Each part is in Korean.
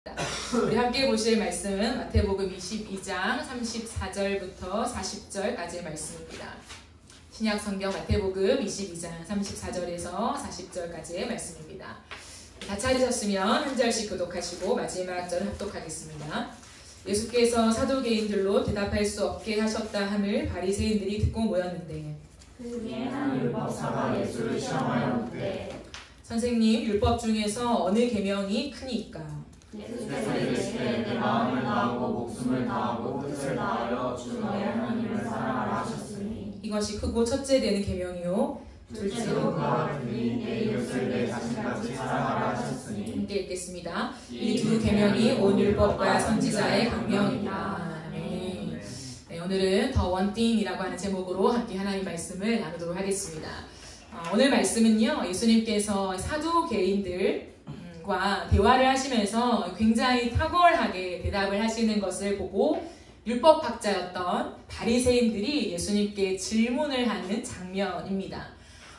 우리 함께 보실 말씀은 마태복음 22장 34절부터 40절까지의 말씀입니다. 신약 성경 마태복음 22장 34절에서 40절까지의 말씀입니다. 다 찾으셨으면 한 절씩 교독하시고 마지막 절 합독하겠습니다. 예수께서 사두개인들로 대답할 수 없게 하셨다 함을 바리새인들이 듣고 모였는데 그의 한 율법사가 예수를 시험하여 묻되 선생님, 율법 중에서 어느 계명이 크니까? 예수께서 이르시되 내 마음을 다하고 목숨을 다하고 뜻을 다하여 주 너의 하나님을 사랑하라 하셨으니 이것이 크고 첫째 되는 계명이요 둘째로 그와 같으니 내 이웃을 내 자신같이 사랑하라 하셨으니. 함께 읽겠습니다. 이 두 계명이 온 율법과 선지자의 강명이다. 아멘. 네, 오늘은 더 원띵이라고 하는 제목으로 함께 하나님 말씀을 나누도록 하겠습니다. 오늘 말씀은요, 예수님께서 사두개인들과 대화를 하시면서 굉장히 탁월하게 대답을 하시는 것을 보고 율법학자였던 바리새인들이 예수님께 질문을 하는 장면입니다.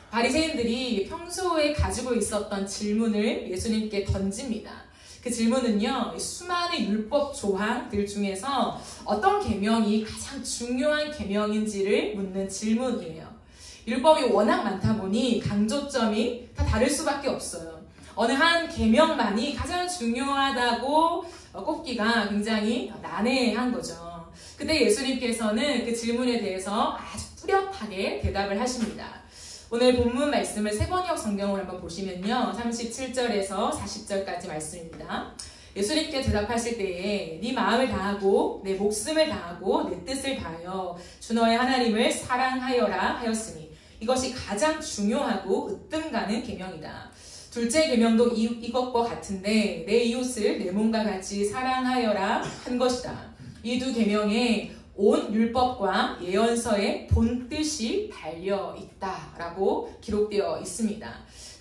바리새인들이 평소에 가지고 있었던 질문을 예수님께 던집니다. 그 질문은요, 수많은 율법 조항들 중에서 어떤 계명이 가장 중요한 계명인지를 묻는 질문이에요. 율법이 워낙 많다 보니 강조점이 다 다를 수밖에 없어요. 어느 한 계명만이 가장 중요하다고 꼽기가 굉장히 난해한 거죠. 근데 예수님께서는 그 질문에 대해서 아주 뚜렷하게 대답을 하십니다. 오늘 본문 말씀을 세번역 성경을 한번 보시면요, 37절에서 40절까지 말씀입니다. 예수님께 대답하실 때에 네 마음을 다하고 내 목숨을 다하고 내 뜻을 다하여 주 너의 하나님을 사랑하여라 하였으니 이것이 가장 중요하고 으뜸가는 계명이다. 둘째 계명도 이것과 같은데 내 이웃을 내 몸과 같이 사랑하여라 한 것이다. 이 두 계명에 온 율법과 예언서의 본뜻이 달려있다라고 기록되어 있습니다.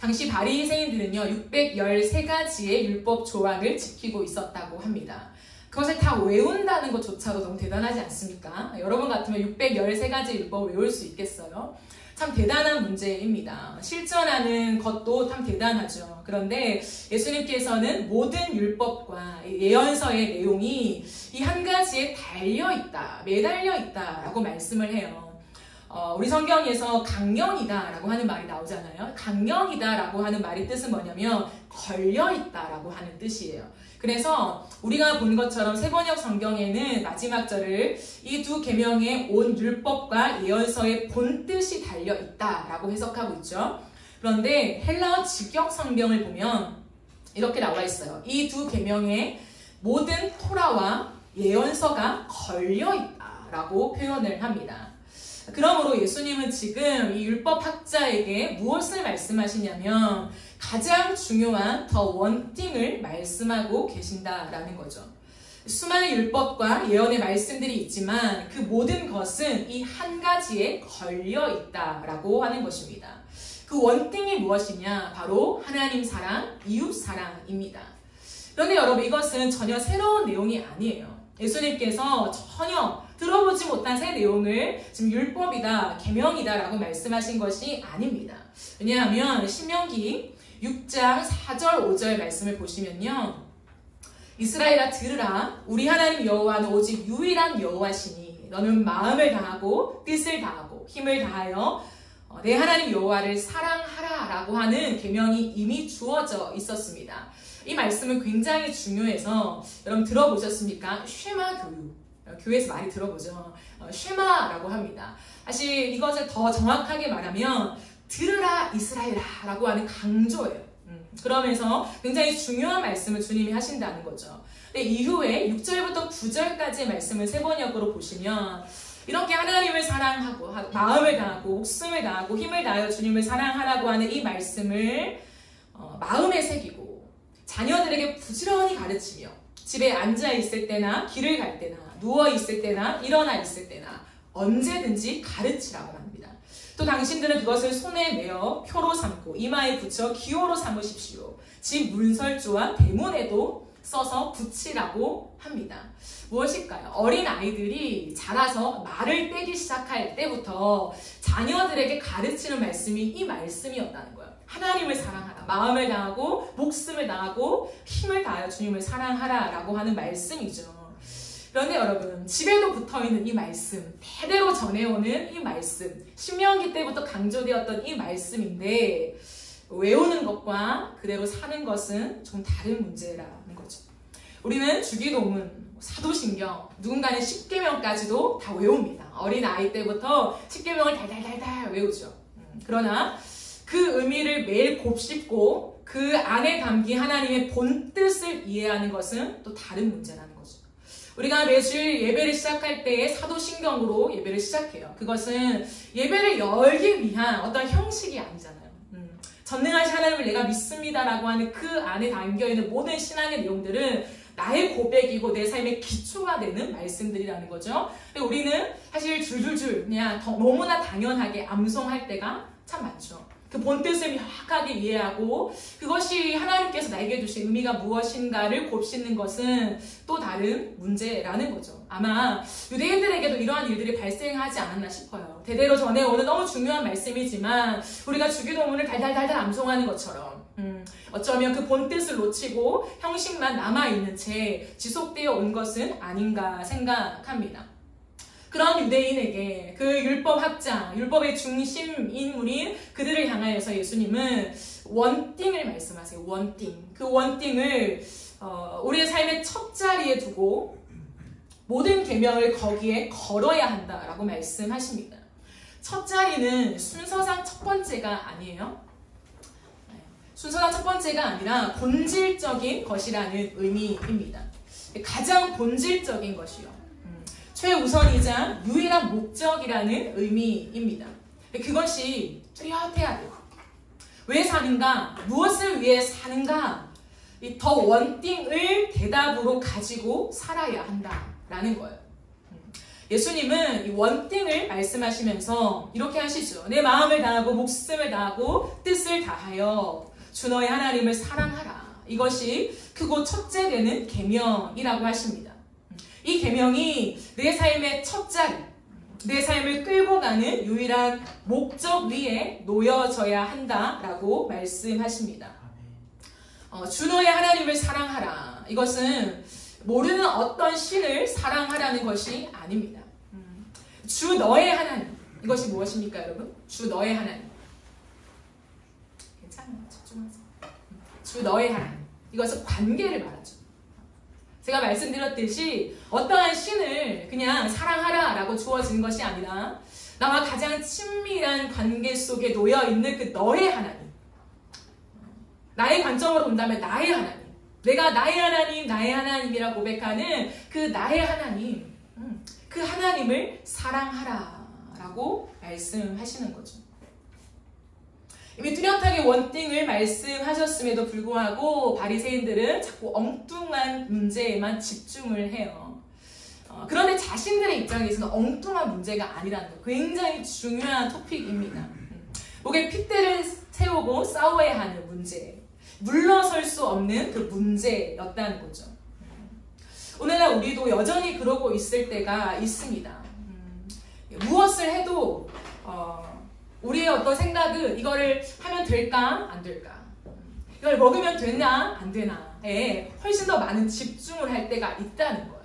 당시 바리새인들은요, 613가지의 율법 조항을 지키고 있었다고 합니다. 그것을 다 외운다는 것조차도 너무 대단하지 않습니까? 여러분 같으면 613가지 율법을 외울 수 있겠어요? 참 대단한 문제입니다. 실천하는 것도 참 대단하죠. 그런데 예수님께서는 모든 율법과 예언서의 내용이 이 한 가지에 달려있다, 매달려있다 라고 말씀을 해요. 우리 성경에서 강령이다 라고 하는 말이 나오잖아요. 강령이다 라고 하는 말의 뜻은 뭐냐면 걸려있다 라고 하는 뜻이에요. 그래서 우리가 본 것처럼 세번역 성경에는 마지막 절을 이 두 계명의 온 율법과 예언서의 본뜻이 달려있다 라고 해석하고 있죠. 그런데 헬라어 직역 성경을 보면 이렇게 나와 있어요. 이 두 계명의 모든 토라와 예언서가 걸려있다 라고 표현을 합니다. 그러므로 예수님은 지금 이 율법학자에게 무엇을 말씀하시냐면 가장 중요한 더 원띵을 말씀하고 계신다라는 거죠. 수많은 율법과 예언의 말씀들이 있지만 그 모든 것은 이 한 가지에 걸려있다라고 하는 것입니다. 그 원띵이 무엇이냐? 바로 하나님 사랑, 이웃 사랑입니다. 그런데 여러분, 이것은 전혀 새로운 내용이 아니에요. 예수님께서 전혀 들어보지 못한 새 내용을 지금 율법이다, 계명이다 라고 말씀하신 것이 아닙니다. 왜냐하면 신명기 6장 4절 5절 말씀을 보시면요, 이스라엘아 들으라, 우리 하나님 여호와는 오직 유일한 여호와시니 너는 마음을 다하고 뜻을 다하고 힘을 다하여 내 하나님 여호와를 사랑하라 라고 하는 계명이 이미 주어져 있었습니다. 이 말씀은 굉장히 중요해서 여러분 들어보셨습니까? 쉐마 교육, 교회에서 많이 들어보죠. 쉐마라고 합니다. 사실 이것을 더 정확하게 말하면 들으라 이스라엘아 라고 하는 강조예요. 그러면서 굉장히 중요한 말씀을 주님이 하신다는 거죠. 근데 이후에 6절부터 9절까지의 말씀을 세번역으로 보시면 이렇게 하나님을 사랑하고 마음을 다하고 목숨을 다하고 힘을 다하여 주님을 사랑하라고 하는 이 말씀을 마음에 새기고 자녀들에게 부지런히 가르치며 집에 앉아 있을 때나 길을 갈 때나 누워 있을 때나 일어나 있을 때나 언제든지 가르치라고 합니다. 또 당신들은 그것을 손에 메어 표로 삼고 이마에 붙여 기호로 삼으십시오. 집 문설주와 대문에도 써서 붙이라고 합니다. 무엇일까요? 어린 아이들이 자라서 말을 떼기 시작할 때부터 자녀들에게 가르치는 말씀이 이 말씀이었다는 거예요. 하나님을 사랑하라. 마음을 다하고 목숨을 다하고 힘을 다하여 주님을 사랑하라 라고 하는 말씀이죠. 그런데 여러분, 집에도 붙어있는 이 말씀, 대대로 전해오는 이 말씀, 신명기 때부터 강조되었던 이 말씀인데 외우는 것과 그대로 사는 것은 좀 다른 문제라는 거죠. 우리는 주기도문, 사도신경, 누군가는 십계명까지도 다 외웁니다. 어린 아이 때부터 십계명을 달달달달 외우죠. 그러나 그 의미를 매일 곱씹고 그 안에 담긴 하나님의 본뜻을 이해하는 것은 또 다른 문제라는 거죠. 우리가 매주일 예배를 시작할 때에 사도신경으로 예배를 시작해요. 그것은 예배를 열기 위한 어떤 형식이 아니잖아요. 전능하신 하나님을 내가 믿습니다라고 하는 그 안에 담겨있는 모든 신앙의 내용들은 나의 고백이고 내 삶의 기초가 되는 말씀들이라는 거죠. 우리는 사실 줄줄줄 그냥 너무나 당연하게 암송할 때가 참 많죠. 그 본뜻을 명확하게 이해하고 그것이 하나님께서 나에게 주신 의미가 무엇인가를 곱씹는 것은 또 다른 문제라는 거죠. 아마 유대인들에게도 이러한 일들이 발생하지 않았나 싶어요. 대대로 전해오는 너무 중요한 말씀이지만 우리가 주기도문을 달달달달 암송하는 것처럼 어쩌면 그 본뜻을 놓치고 형식만 남아있는 채 지속되어 온 것은 아닌가 생각합니다. 그런 유대인에게 그 율법학자, 율법의 중심 인물인 그들을 향하여서 예수님은 원띵을 말씀하세요. 원띵. 그 원띵을 우리의 삶의 첫 자리에 두고 모든 계명을 거기에 걸어야 한다라고 말씀하십니다. 첫 자리는 순서상 첫 번째가 아니에요. 순서상 첫 번째가 아니라 본질적인 것이라는 의미입니다. 가장 본질적인 것이요. 최우선이자 유일한 목적이라는 의미입니다. 그것이 뚜렷해야 돼요. 왜 사는가? 무엇을 위해 사는가? 더 원띵을 대답으로 가지고 살아야 한다라는 거예요. 예수님은 이 원띵을 말씀하시면서 이렇게 하시죠. 내 마음을 다하고 목숨을 다하고 뜻을 다하여 주 너의 하나님을 사랑하라. 이것이 크고 첫째 되는 계명이라고 하십니다. 이 계명이 내 삶의 첫 자리, 내 삶을 끌고 가는 유일한 목적 위에 놓여져야 한다라고 말씀하십니다. 주 너의 하나님을 사랑하라. 이것은 모르는 어떤 신을 사랑하라는 것이 아닙니다. 주 너의 하나님. 이것이 무엇입니까, 여러분? 주 너의 하나님. 괜찮아요. 집중하세요. 주 너의 하나님. 이것은 관계를 말하죠. 제가 말씀드렸듯이 어떠한 신을 그냥 사랑하라 라고 주어진 것이 아니라 나와 가장 친밀한 관계 속에 놓여있는 그 너의 하나님, 나의 관점으로 본다면 나의 하나님, 내가 나의 하나님, 나의 하나님이라 고백하는 그 나의 하나님, 그 하나님을 사랑하라 라고 말씀하시는 거죠. 이미 뚜렷하게 원띵을 말씀하셨음에도 불구하고 바리새인들은 자꾸 엉뚱한 문제에만 집중을 해요. 그런데 자신들의 입장에서는 엉뚱한 문제가 아니라는 거, 굉장히 중요한 토픽입니다. 목에 핏대를 세우고 싸워야 하는 문제, 물러설 수 없는 그 문제였다는 거죠. 오늘날 우리도 여전히 그러고 있을 때가 있습니다. 무엇을 해도 우리의 어떤 생각은 이거를 하면 될까 안 될까, 이걸 먹으면 되나 안 되나에 훨씬 더 많은 집중을 할 때가 있다는 거예요.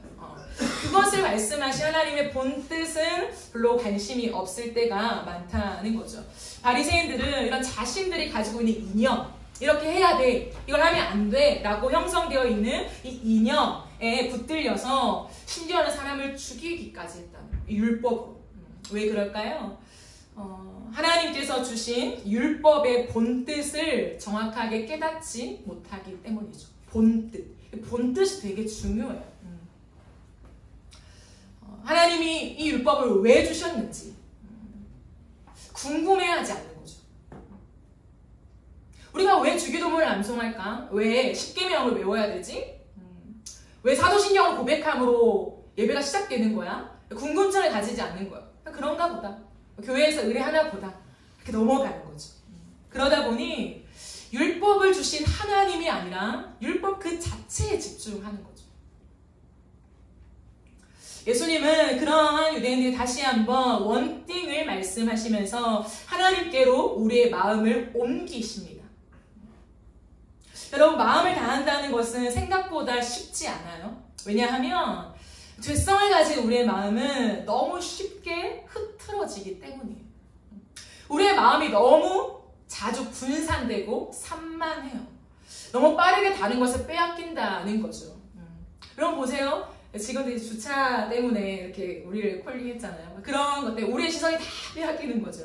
그것을 말씀하신 하나님의 본뜻은 별로 관심이 없을 때가 많다는 거죠. 바리새인들은 이런 자신들이 가지고 있는 이념, 이렇게 해야 돼, 이걸 하면 안 돼 라고 형성되어 있는 이 이념에 붙들려서 심지어는 사람을 죽이기까지 했다는 거예요. 율법으로. 왜 그럴까요? 하나님께서 주신 율법의 본뜻을 정확하게 깨닫지 못하기 때문이죠. 본뜻이 되게 중요해요. 하나님이 이 율법을 왜 주셨는지 궁금해하지 않는 거죠. 우리가 왜 주기도문을 암송할까? 왜 십계명을 외워야 되지? 왜 사도신경을 고백함으로 예배가 시작되는 거야? 궁금증을 가지지 않는 거야. 그런가 보다. 교회에서 의뢰하나 보다. 이렇게 넘어가는 거죠. 그러다 보니 율법을 주신 하나님이 아니라 율법 율법 그 자체에 집중하는 거죠. 예수님은 그러한 유대인들이 다시 한번 원띵을 말씀하시면서 하나님께로 우리의 마음을 옮기십니다. 여러분, 마음을 다한다는 것은 생각보다 쉽지 않아요. 왜냐하면 죄성을 가진 우리의 마음은 너무 쉽게 흐트러지기 때문이에요. 우리의 마음이 너무 자주 분산되고 산만해요. 너무 빠르게 다른 것을 빼앗긴다는 거죠. 여러분 보세요. 지금 주차 때문에 이렇게 우리를 콜링했잖아요. 그런 것 때문에 우리의 시선이 다 빼앗기는 거죠.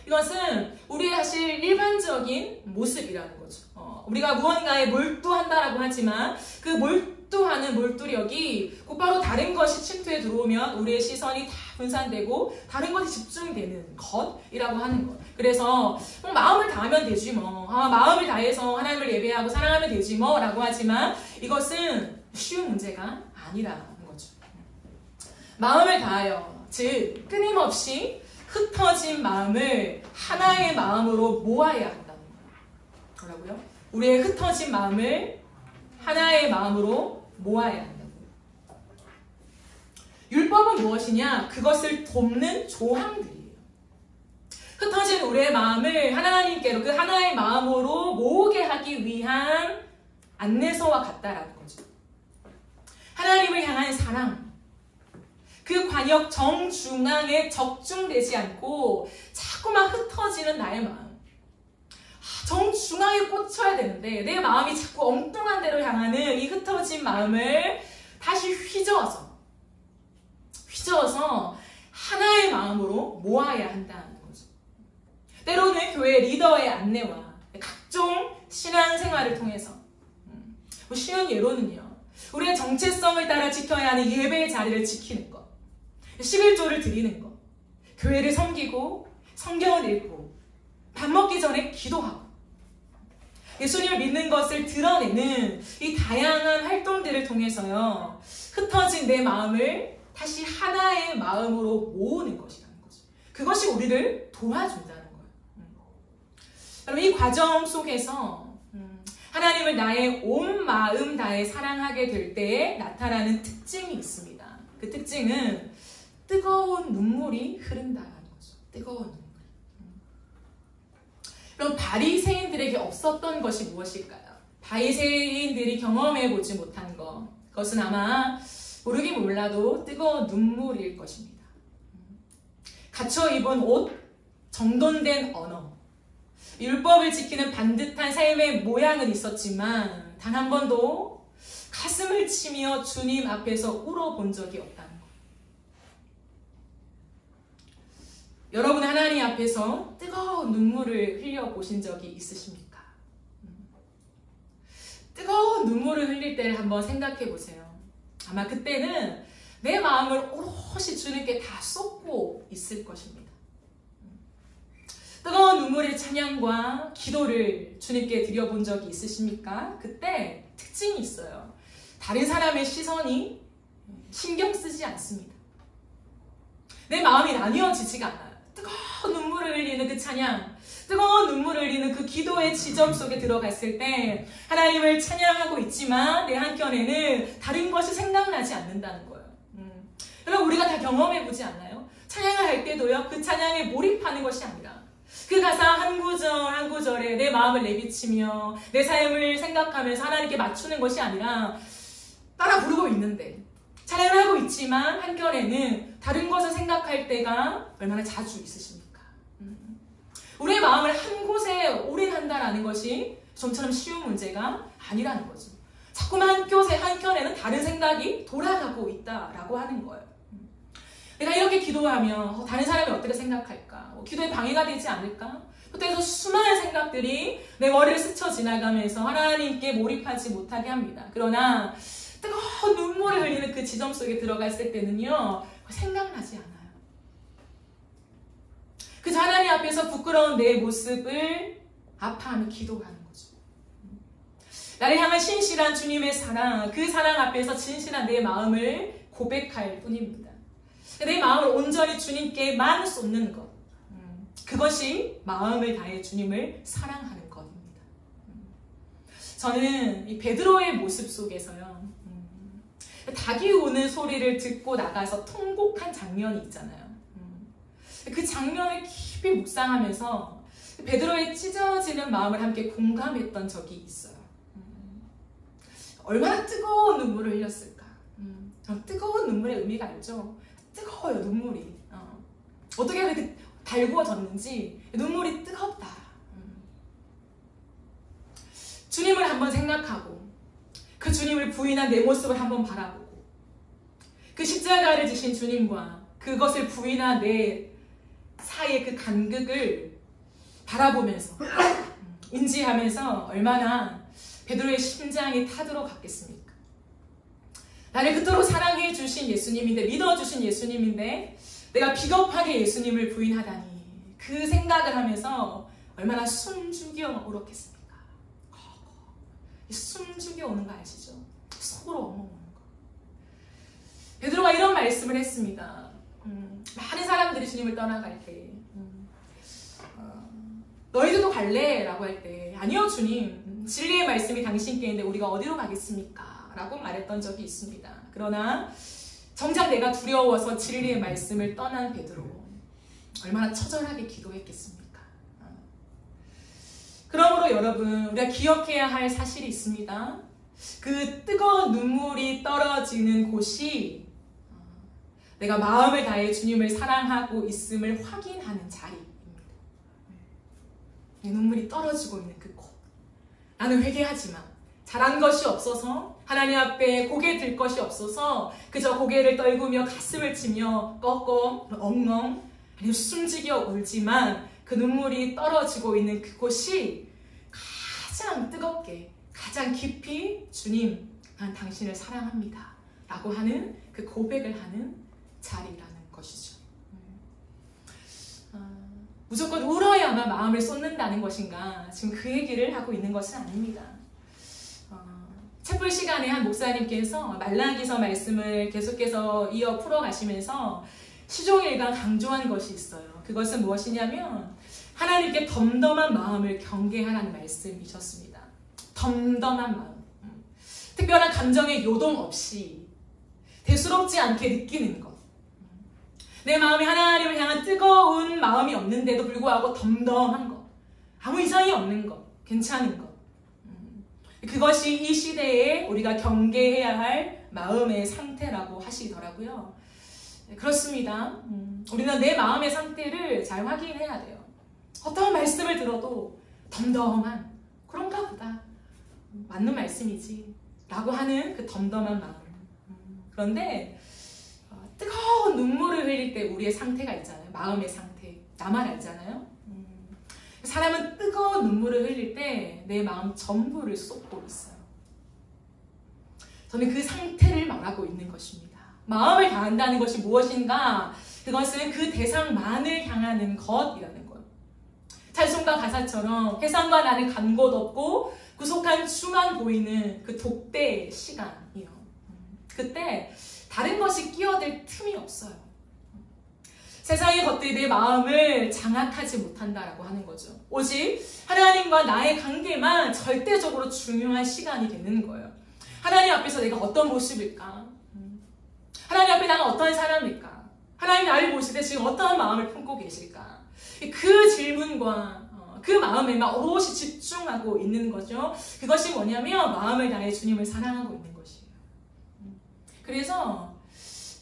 이것은 우리의 사실 일반적인 모습이라는 거죠. 우리가 무언가에 몰두한다라고 하지만 그 몰두하는 몰두력이 곧바로 다른 것이 침투해 들어오면 우리의 시선이 다 분산되고 다른 것에 집중이 되는 것이라고 하는 것. 그래서 마음을 다하면 되지 뭐. 마음을 다해서 하나님을 예배하고 사랑하면 되지 뭐 라고 하지만 이것은 쉬운 문제가 아니라는 거죠. 마음을 다하여, 즉 끊임없이 흩어진 마음을 하나의 마음으로 모아야 한다는 거예요. 뭐라고요? 우리의 흩어진 마음을 하나의 마음으로 모아야 한다고. 율법은 무엇이냐? 그것을 돕는 조항들이에요. 흩어진 우리의 마음을 하나님께로, 그 하나의 마음으로 모으게 하기 위한 안내서와 같다라는 거죠. 하나님을 향한 사랑, 그 관역 정중앙에 적중되지 않고 자꾸만 흩어지는 나의 마음. 정중앙에 꽂혀야 되는데 내 마음이 자꾸 엉뚱한 데로 향하는 이 흩어진 마음을 다시 휘저어서 하나의 마음으로 모아야 한다는 거죠. 때로는 교회 리더의 안내와 각종 신앙생활을 통해서 쉬운 예로는요. 우리의 정체성을 따라 지켜야 하는 예배의 자리를 지키는 것, 11조를 드리는 것, 교회를 섬기고 성경을 읽고 밥 먹기 전에 기도하고 예수님을 믿는 것을 드러내는 이 다양한 활동들을 통해서요. 흩어진 내 마음을 다시 하나의 마음으로 모으는 것이라는 거죠. 그것이 우리를 도와준다는 거예요. 여러분, 이 과정 속에서 하나님을 나의 온 마음 다해 사랑하게 될 때에 나타나는 특징이 있습니다. 그 특징은 뜨거운 눈물이 흐른다는 거죠. 뜨거운 눈물. 그럼 바리새인들에게 없었던 것이 무엇일까요? 바리새인들이 경험해 보지 못한 것. 그것은 아마 모르긴 몰라도 뜨거운 눈물일 것입니다. 갖춰 입은 옷, 정돈된 언어, 율법을 지키는 반듯한 삶의 모양은 있었지만 단 한 번도 가슴을 치며 주님 앞에서 울어본 적이 없다는 것. 여러분 하나님 앞에서 뜨거운 눈물을 흘려보신 적이 있으십니까? 뜨거운 눈물을 흘릴 때를 한번 생각해 보세요. 아마 그때는 내 마음을 오롯이 주님께 다 쏟고 있을 것입니다. 뜨거운 눈물의 찬양과 기도를 주님께 드려본 적이 있으십니까? 그때 특징이 있어요. 다른 사람의 시선이 신경 쓰지 않습니다. 내 마음이 나뉘어지지가 않아요. 뜨거운 눈물을 흘리는 그 찬양, 뜨거운 눈물을 흘리는 그 기도의 지점 속에 들어갔을 때 하나님을 찬양하고 있지만 내 한켠에는 다른 것이 생각나지 않는다는 거예요. 여러분 우리가 다 경험해보지 않나요? 찬양을 할 때도요. 그 찬양에 몰입하는 것이 아니라 그 가사 한 구절 한 구절에 내 마음을 내비치며 내 삶을 생각하면서 하나님께 맞추는 것이 아니라 따라 부르고 있는데 찬양을 하고 있지만 한결에는 다른 것을 생각할 때가 얼마나 자주 있으십니까? 우리의 마음을 한 곳에 올인한다라는 것이 좀처럼 쉬운 문제가 아니라는 거죠. 자꾸만 한켠에는 다른 생각이 돌아가고 있다라고 하는 거예요. 내가 이렇게 기도하면 다른 사람이 어떻게 생각할까? 기도에 방해가 되지 않을까? 그때서 수많은 생각들이 내 머리를 스쳐 지나가면서 하나님께 몰입하지 못하게 합니다. 그러나 뜨거운 눈물을 흘리는 그 지점 속에 들어갔을 때는요. 생각나지 않아요. 그저 하나님 앞에서 부끄러운 내 모습을 아파하며 기도하는 거죠. 나를 향한 신실한 주님의 사랑, 그 사랑 앞에서 진실한 내 마음을 고백할 뿐입니다. 내 마음을 온전히 주님께만 쏟는 것. 그것이 마음을 다해 주님을 사랑하는 것입니다. 저는 이 베드로의 모습 속에서요, 닭이 우는 소리를 듣고 나가서 통곡한 장면이 있잖아요. 그 장면을 깊이 묵상하면서 베드로의 찢어지는 마음을 함께 공감했던 적이 있어요. 얼마나 뜨거운 눈물을 흘렸을까. 뜨거운 눈물의 의미가 알죠? 뜨거워요, 눈물이. 어떻게 그렇게 달구어졌는지 눈물이 뜨겁다. 주님을 한번 생각하고 그 주님을 부인한 내 모습을 한번 바라보고 그 십자가를 지신 주님과 그것을 부인한 내 사이의 그 간극을 바라보면서 인지하면서 얼마나 베드로의 심장이 타들어 갔겠습니까? 나를 그토록 사랑해 주신 예수님인데, 믿어주신 예수님인데 내가 비겁하게 예수님을 부인하다니, 그 생각을 하면서 얼마나 숨죽여 울었겠습니까? 숨죽여 오는 거 아시죠? 속으로 엉엉 오는 거. 베드로가 이런 말씀을 했습니다. 많은 사람들이 주님을 떠나갈 때 너희들도 갈래? 라고 할 때 아니요 주님, 진리의 말씀이 당신께 있는데 우리가 어디로 가겠습니까? 라고 말했던 적이 있습니다. 그러나 정작 내가 두려워서 진리의 말씀을 떠난 베드로, 얼마나 처절하게 기도했겠습니까? 그러므로 여러분, 우리가 기억해야 할 사실이 있습니다. 그 뜨거운 눈물이 떨어지는 곳이 내가 마음을 다해 주님을 사랑하고 있음을 확인하는 자리입니다. 내 눈물이 떨어지고 있는 그 곳. 나는 회개하지만 잘한 것이 없어서, 하나님 앞에 고개 들 것이 없어서 그저 고개를 떨구며 가슴을 치며 꺽꺽 엉엉 아니면 숨지겨 울지만 그 눈물이 떨어지고 있는 그곳이 가장 뜨겁게, 가장 깊이 주님, 난 당신을 사랑합니다 라고 하는 그 고백을 하는 자리라는 것이죠. 무조건 울어야만 마음을 쏟는다는 것인가, 지금 그 얘기를 하고 있는 것은 아닙니다. 촛불 시간에 한 목사님께서 말라기서 말씀을 계속해서 이어 풀어가시면서 시종일관 강조한 것이 있어요. 그것은 무엇이냐면 하나님께 덤덤한 마음을 경계하라는 말씀이셨습니다. 덤덤한 마음. 특별한 감정의 요동 없이 대수롭지 않게 느끼는 것. 내 마음에 하나님을 향한 뜨거운 마음이 없는데도 불구하고 덤덤한 것. 아무 이상이 없는 것. 괜찮은 것. 그것이 이 시대에 우리가 경계해야 할 마음의 상태라고 하시더라고요. 그렇습니다. 우리는 내 마음의 상태를 잘 확인해야 돼요. 어떤 말씀을 들어도 덤덤한, 그런가 보다, 맞는 말씀이지 라고 하는 그 덤덤한 마음. 그런데 뜨거운 눈물을 흘릴 때 우리의 상태가 있잖아요. 마음의 상태. 나만 알잖아요. 사람은 뜨거운 눈물을 흘릴 때 내 마음 전부를 쏟고 있어요. 저는 그 상태를 말하고 있는 것입니다. 마음을 다한다는 것이 무엇인가? 그것은 그 대상만을 향하는 것이라는 것. 찬송가 가사처럼 세상과 나는 간 곳 없고 구속한 주만 보이는 그 독대의 시간이요. 그때 다른 것이 끼어들 틈이 없어요. 세상의 것들이 내 마음을 장악하지 못한다라고 하는 거죠. 오직 하나님과 나의 관계만 절대적으로 중요한 시간이 되는 거예요. 하나님 앞에서 내가 어떤 모습일까? 하나님 앞에 나는 어떤 사람일까? 하나님 나를 보실 때 지금 어떠한 마음을 품고 계실까? 그 질문과 그 마음에 막 오롯이 집중하고 있는 거죠. 그것이 뭐냐면 마음을 다해 주님을 사랑하고 있는 것이에요. 그래서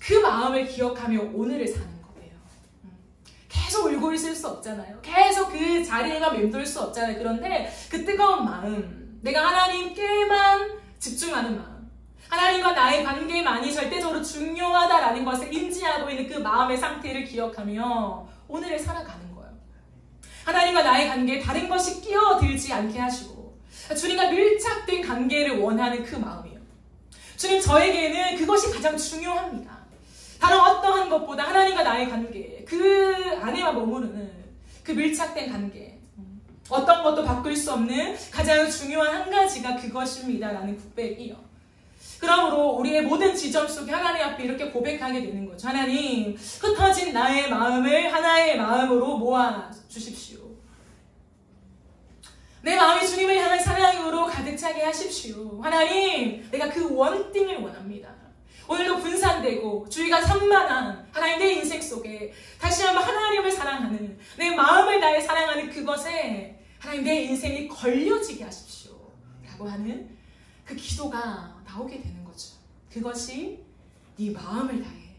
그 마음을 기억하며 오늘을 사는 거예요. 계속 울고 있을 수 없잖아요. 계속 그 자리에만 맴돌 수 없잖아요. 그런데 그 뜨거운 마음, 내가 하나님께만 집중하는 마음, 하나님과 나의 관계만이 절대적으로 중요하다라는 것을 인지하고 있는 그 마음의 상태를 기억하며 오늘을 살아가는 거예요. 하나님과 나의 관계에 다른 것이 끼어들지 않게 하시고 주님과 밀착된 관계를 원하는 그 마음이에요. 주님, 저에게는 그것이 가장 중요합니다. 다른 어떠한 것보다 하나님과 나의 관계, 그 안에만 머무르는 그 밀착된 관계, 어떤 것도 바꿀 수 없는 가장 중요한 한 가지가 그것입니다 라는 고백이요. 그러므로 우리의 모든 지점 속에 하나님 앞에 이렇게 고백하게 되는 거죠. 하나님, 흩어진 나의 마음을 하나의 마음으로 모아 주십시오. 내 마음이 주님을 향한 사랑으로 가득 차게 하십시오. 하나님, 내가 그 원띵을 원합니다. 오늘도 분산되고 주의가 산만한 하나님 내 인생 속에 다시 한번 하나님을 사랑하는, 내 마음을 다해 사랑하는 그것에 하나님 내 인생이 걸려지게 하십시오 라고 하는 그 기도가 나오게 되는 거죠. 그것이 네 마음을 다해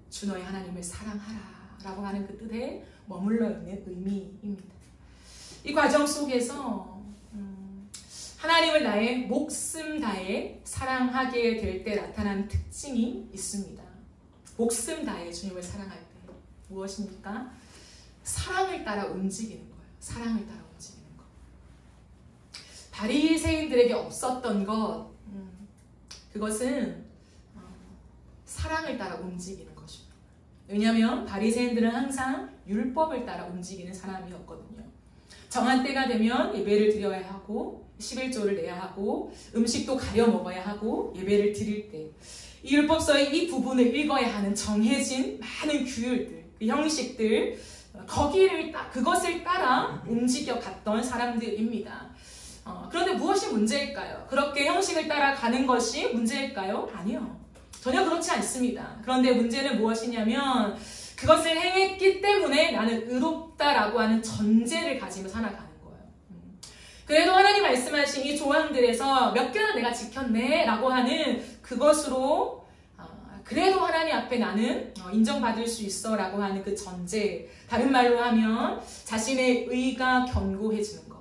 주 너의 하나님을 사랑하라 라고 하는 그 뜻에 머물러 있는 의미입니다. 이 과정 속에서 하나님을 나의 목숨 다해 사랑하게 될 때 나타나는 특징이 있습니다. 목숨 다해 주님을 사랑할 때 무엇입니까? 사랑을 따라 움직이는 거예요. 사랑을 따라 움직이는 것. 바리새인들에게 없었던 것, 그것은 사랑을 따라 움직이는 것입니다. 왜냐하면 바리새인들은 항상 율법을 따라 움직이는 사람이었거든요. 정한 때가 되면 예배를 드려야 하고 11조를 내야 하고 음식도 가려 먹어야 하고 예배를 드릴 때 이 율법서의 이 부분을 읽어야 하는 정해진 많은 규율들, 그 형식들, 그것을 따라 움직여 갔던 사람들입니다. 그런데 무엇이 문제일까요? 그렇게 형식을 따라 가는 것이 문제일까요? 아니요. 전혀 그렇지 않습니다. 그런데 문제는 무엇이냐면 그것을 행했기 때문에 나는 의롭다라고 하는 전제를 가지며 살아가는 거예요. 그래도 하나님 말씀하신 이 조항들에서 몇 개나 내가 지켰네 라고 하는 그것으로 그래도 하나님 앞에 나는 인정받을 수 있어 라고 하는 그 전제, 다른 말로 하면 자신의 의가 견고해지는 것,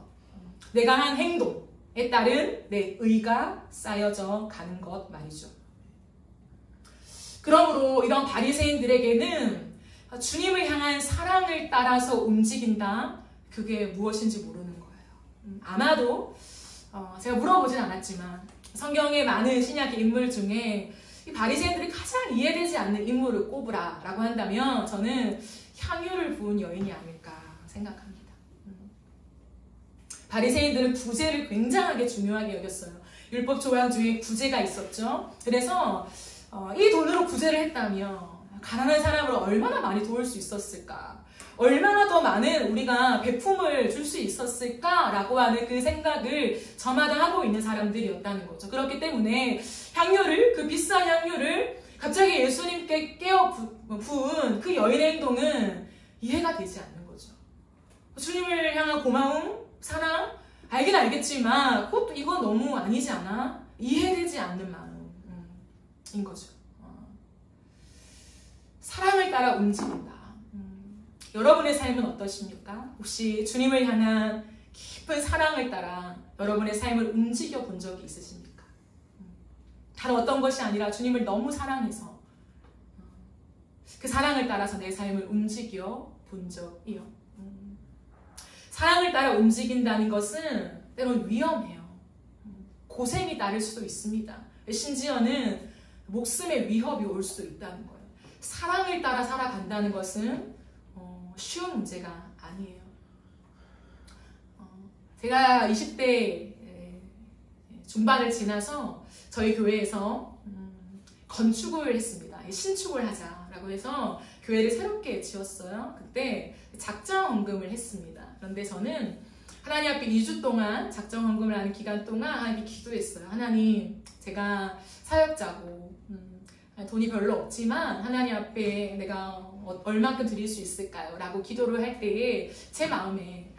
내가 한 행동에 따른 내 의가 쌓여져 가는 것 말이죠. 그러므로 이런 바리새인들에게는 주님을 향한 사랑을 따라서 움직인다, 그게 무엇인지 모르는 거예요. 아마도 제가 물어보진 않았지만 성경의 많은 신약의 인물 중에 이 바리새인들이 가장 이해되지 않는 인물을 꼽으라 라고 한다면 저는 향유를 부은 여인이 아닐까 생각합니다. 바리새인들은 구제를 굉장하게 중요하게 여겼어요. 율법 조항 중에 구제가 있었죠. 그래서 이 돈으로 구제를 했다면 가난한 사람을 얼마나 많이 도울 수 있었을까? 얼마나 더 많은 우리가 베품을 줄 수 있었을까라고 하는 그 생각을 저마다 하고 있는 사람들이었다는 거죠. 그렇기 때문에 향유를, 그 비싼 향유를 갑자기 예수님께 깨어 부은 그 여인의 행동은 이해가 되지 않는 거죠. 주님을 향한 고마움, 사랑, 알긴 알겠지만 이건 너무 아니지 않아? 이해되지 않는 마음인 거죠. 사랑을 따라 움직인다. 여러분의 삶은 어떠십니까? 혹시 주님을 향한 깊은 사랑을 따라 여러분의 삶을 움직여 본 적이 있으십니까? 다른 어떤 것이 아니라 주님을 너무 사랑해서 그 사랑을 따라서 내 삶을 움직여 본 적이요. 사랑을 따라 움직인다는 것은 때론 위험해요. 고생이 따를 수도 있습니다. 심지어는 목숨의 위협이 올 수도 있다는 거예요. 사랑을 따라 살아간다는 것은 쉬운 문제가 아니에요. 제가 20대 중반을 지나서 저희 교회에서 건축을 했습니다. 신축을 하자라고 해서 교회를 새롭게 지었어요. 그때 작정헌금을 했습니다. 그런데 저는 하나님 앞에 2주 동안 작정헌금을 하는 기간 동안 하나님께 기도했어요. 하나님, 제가 사역자고 돈이 별로 없지만 하나님 앞에 내가 얼마큼 드릴 수 있을까요? 라고 기도를 할 때에 제 마음에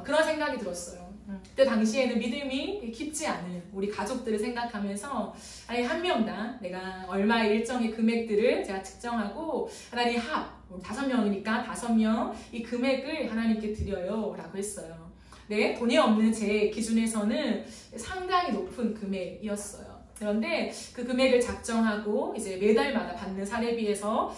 그런 생각이 들었어요. 그때 당시에는 믿음이 깊지 않은 우리 가족들을 생각하면서 아니 한 명당 내가 얼마의 일정의 금액들을 제가 측정하고 하나님 5명이니까 5명 이 금액을 하나님께 드려요 라고 했어요. 네, 돈이 없는 제 기준에서는 상당히 높은 금액이었어요. 그런데 그 금액을 작정하고 이제 매달마다 받는 사례비에서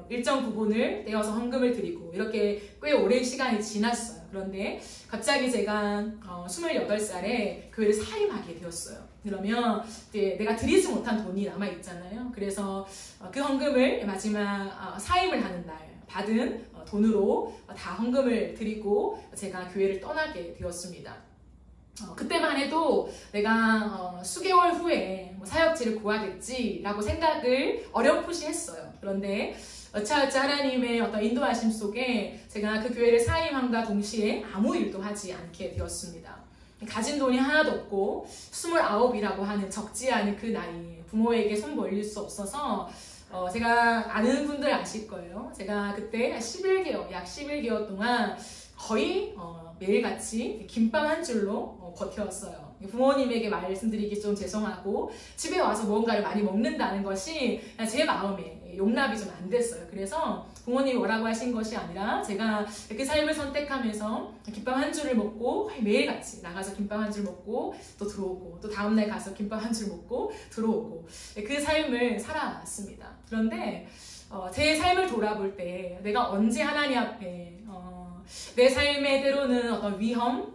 일정 부분을 떼어서 헌금을 드리고 이렇게 꽤 오랜 시간이 지났어요. 그런데 갑자기 제가 28살에 교회를 사임하게 되었어요. 그러면 이제 내가 드리지 못한 돈이 남아있잖아요. 그래서 그 헌금을 마지막 사임을 하는 날 받은 돈으로 다 헌금을 드리고 제가 교회를 떠나게 되었습니다. 그때만 해도 내가 수개월 후에 사역지를 구하겠지라고 생각을 어렴풋이 했어요. 그런데 여차여차 하나님의 어떤 인도하심 속에 제가 그 교회를 사임함과 동시에 아무 일도 하지 않게 되었습니다. 가진 돈이 하나도 없고 29이라고 하는 적지 않은 그 나이에 부모에게 손 벌릴 수 없어서 제가 아는 분들 아실 거예요. 제가 그때 약 11개월 동안 거의 매일같이 김밥 한 줄로 버텨왔어요. 부모님에게 말씀드리기 좀 죄송하고 집에 와서 무언가를 많이 먹는다는 것이 제 마음에 용납이 좀 안 됐어요. 그래서 부모님이 뭐라고 하신 것이 아니라 제가 그 삶을 선택하면서 김밥 한 줄을 먹고 매일같이 나가서 김밥 한 줄 먹고 또 들어오고 또 다음날 가서 김밥 한 줄 먹고 들어오고 그 삶을 살아왔습니다. 그런데 제 삶을 돌아볼 때 내가 언제 하나님 앞에 내 삶에 때로는 어떤 위험,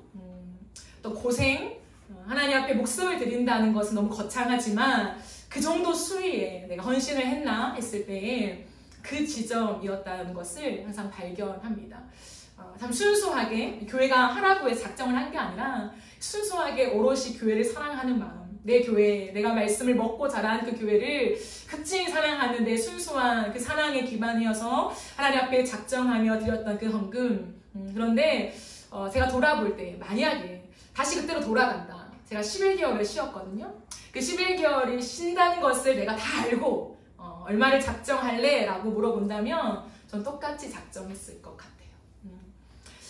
또 고생, 하나님 앞에 목숨을 드린다는 것은 너무 거창하지만 그 정도 수위에 내가 헌신을 했나 했을 때에 그 지점이었다는 것을 항상 발견합니다. 참 순수하게 교회가 하라고 해서 작정을 한 게 아니라 순수하게 오롯이 교회를 사랑하는 마음, 내 교회, 내가 말씀을 먹고 자란 그 교회를 극진히 사랑하는 내 순수한 그 사랑에 기반이어서 하나님 앞에 작정하며 드렸던 그 헌금. 그런데 제가 돌아볼 때 만약에 다시 그때로 돌아간다. 제가 11개월을 쉬었거든요. 그 11개월을 쉰다는 것을 내가 다 알고 얼마를 작정할래? 라고 물어본다면 전 똑같이 작정했을 것 같아요.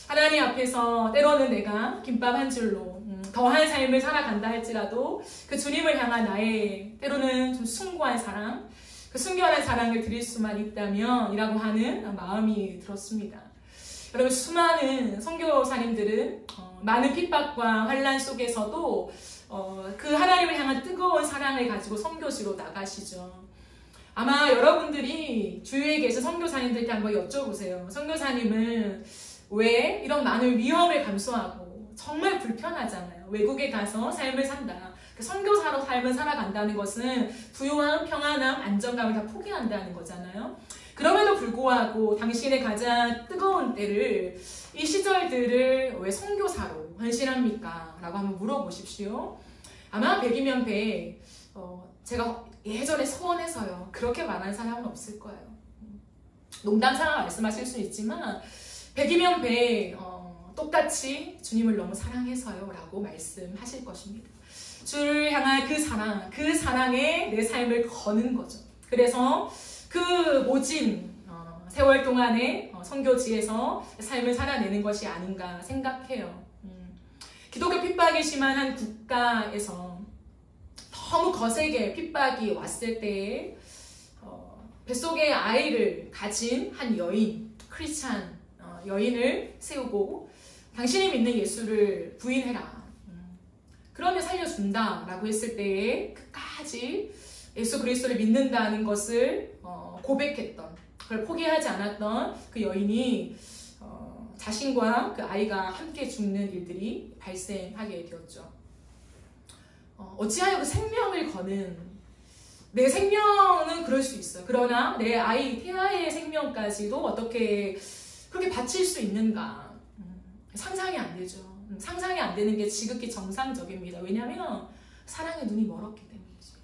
하나님 앞에서 때로는 내가 김밥 한 줄로 더한 삶을 살아간다 할지라도 그 주님을 향한 나의 때로는 좀 숭고한 사랑, 그 순결한 사랑을 드릴 수만 있다면 이라고 하는 마음이 들었습니다. 여러분, 수많은 선교사님들은 많은 핍박과 환난 속에서도 그 하나님을 향한 뜨거운 사랑을 가지고 선교지로 나가시죠. 아마 여러분들이 주위에 계신 선교사님들께 한번 여쭤보세요. 선교사님은 왜 이런 많은 위험을 감수하고 정말 불편하잖아요. 외국에 가서 삶을 산다. 선교사로 삶을 살아간다는 것은 부유함, 평안함, 안정감을 다 포기한다는 거잖아요. 그럼에도 불구하고 당신의 가장 뜨거운 때를, 이 시절들을 왜 선교사로 헌신합니까? 라고 한번 물어보십시오. 아마 100이면 100, 제가 예전에 소원해서요. 그렇게 말하는 사람은 없을 거예요. 농담삼아 말씀하실 수 있지만 100이면 100, 똑같이 주님을 너무 사랑해서요. 라고 말씀하실 것입니다. 주를 향한 그 사랑, 그 사랑에 내 삶을 거는 거죠. 그래서 그 모진 세월 동안의 선교지에서 삶을 살아내는 것이 아닌가 생각해요. 기독교 핍박이 심한 한 국가에서 너무 거세게 핍박이 왔을 때에 뱃속에 아이를 가진 한 여인, 크리스찬 여인을 세우고 당신이 믿는 예수를 부인해라. 그러면 살려준다 라고 했을 때에 끝까지 예수 그리스도를 믿는다는 것을 고백했던, 그걸 포기하지 않았던 그 여인이 자신과 그 아이가 함께 죽는 일들이 발생하게 되었죠. 어찌하여 그 생명을 거는, 내 생명은 그럴 수 있어요. 그러나 내 아이 태아의 생명까지도 어떻게 그렇게 바칠 수 있는가? 상상이 안 되죠. 상상이 안 되는 게 지극히 정상적입니다. 왜냐하면 사랑의 눈이 멀었기 때문이죠.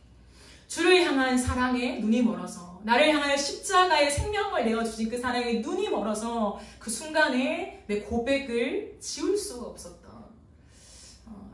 주를 향한 사랑에 눈이 멀어서, 나를 향하여 십자가의 생명을 내어주신 그 사랑의 눈이 멀어서 그 순간에 내 고백을 지울 수가 없었던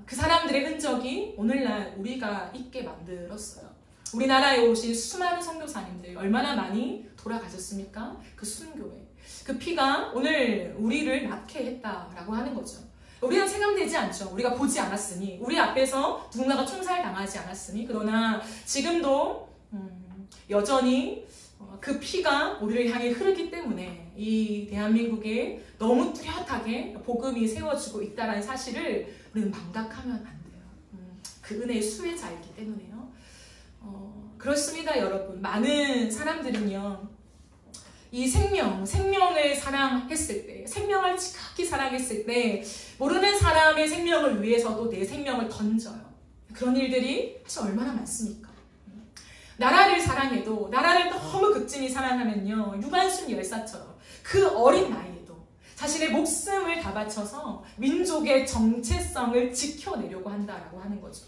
그 사람들의 흔적이 오늘날 우리가 있게 만들었어요. 우리나라에 오신 수많은 선교사님들 얼마나 많이 돌아가셨습니까? 그 순교회, 그 피가 오늘 우리를 낳게 했다라고 하는 거죠. 우리는 체감되지 않죠. 우리가 보지 않았으니, 우리 앞에서 누군가가 총살당하지 않았으니. 그러나 지금도 여전히 그 피가 우리를 향해 흐르기 때문에 이 대한민국에 너무 뚜렷하게 복음이 세워지고 있다는 사실을 우리는 망각하면 안 돼요. 그 은혜의 수혜자이기 때문에요. 그렇습니다, 여러분. 많은 사람들은요, 이 생명을 사랑했을 때, 생명을 지극히 사랑했을 때 모르는 사람의 생명을 위해서도 내 생명을 던져요. 그런 일들이 사실 얼마나 많습니까? 나라를 사랑해도, 나라를 너무 극진히 사랑하면요, 유관순 열사처럼 그 어린 나이에도 자신의 목숨을 다 바쳐서 민족의 정체성을 지켜내려고 한다라고 하는 거죠.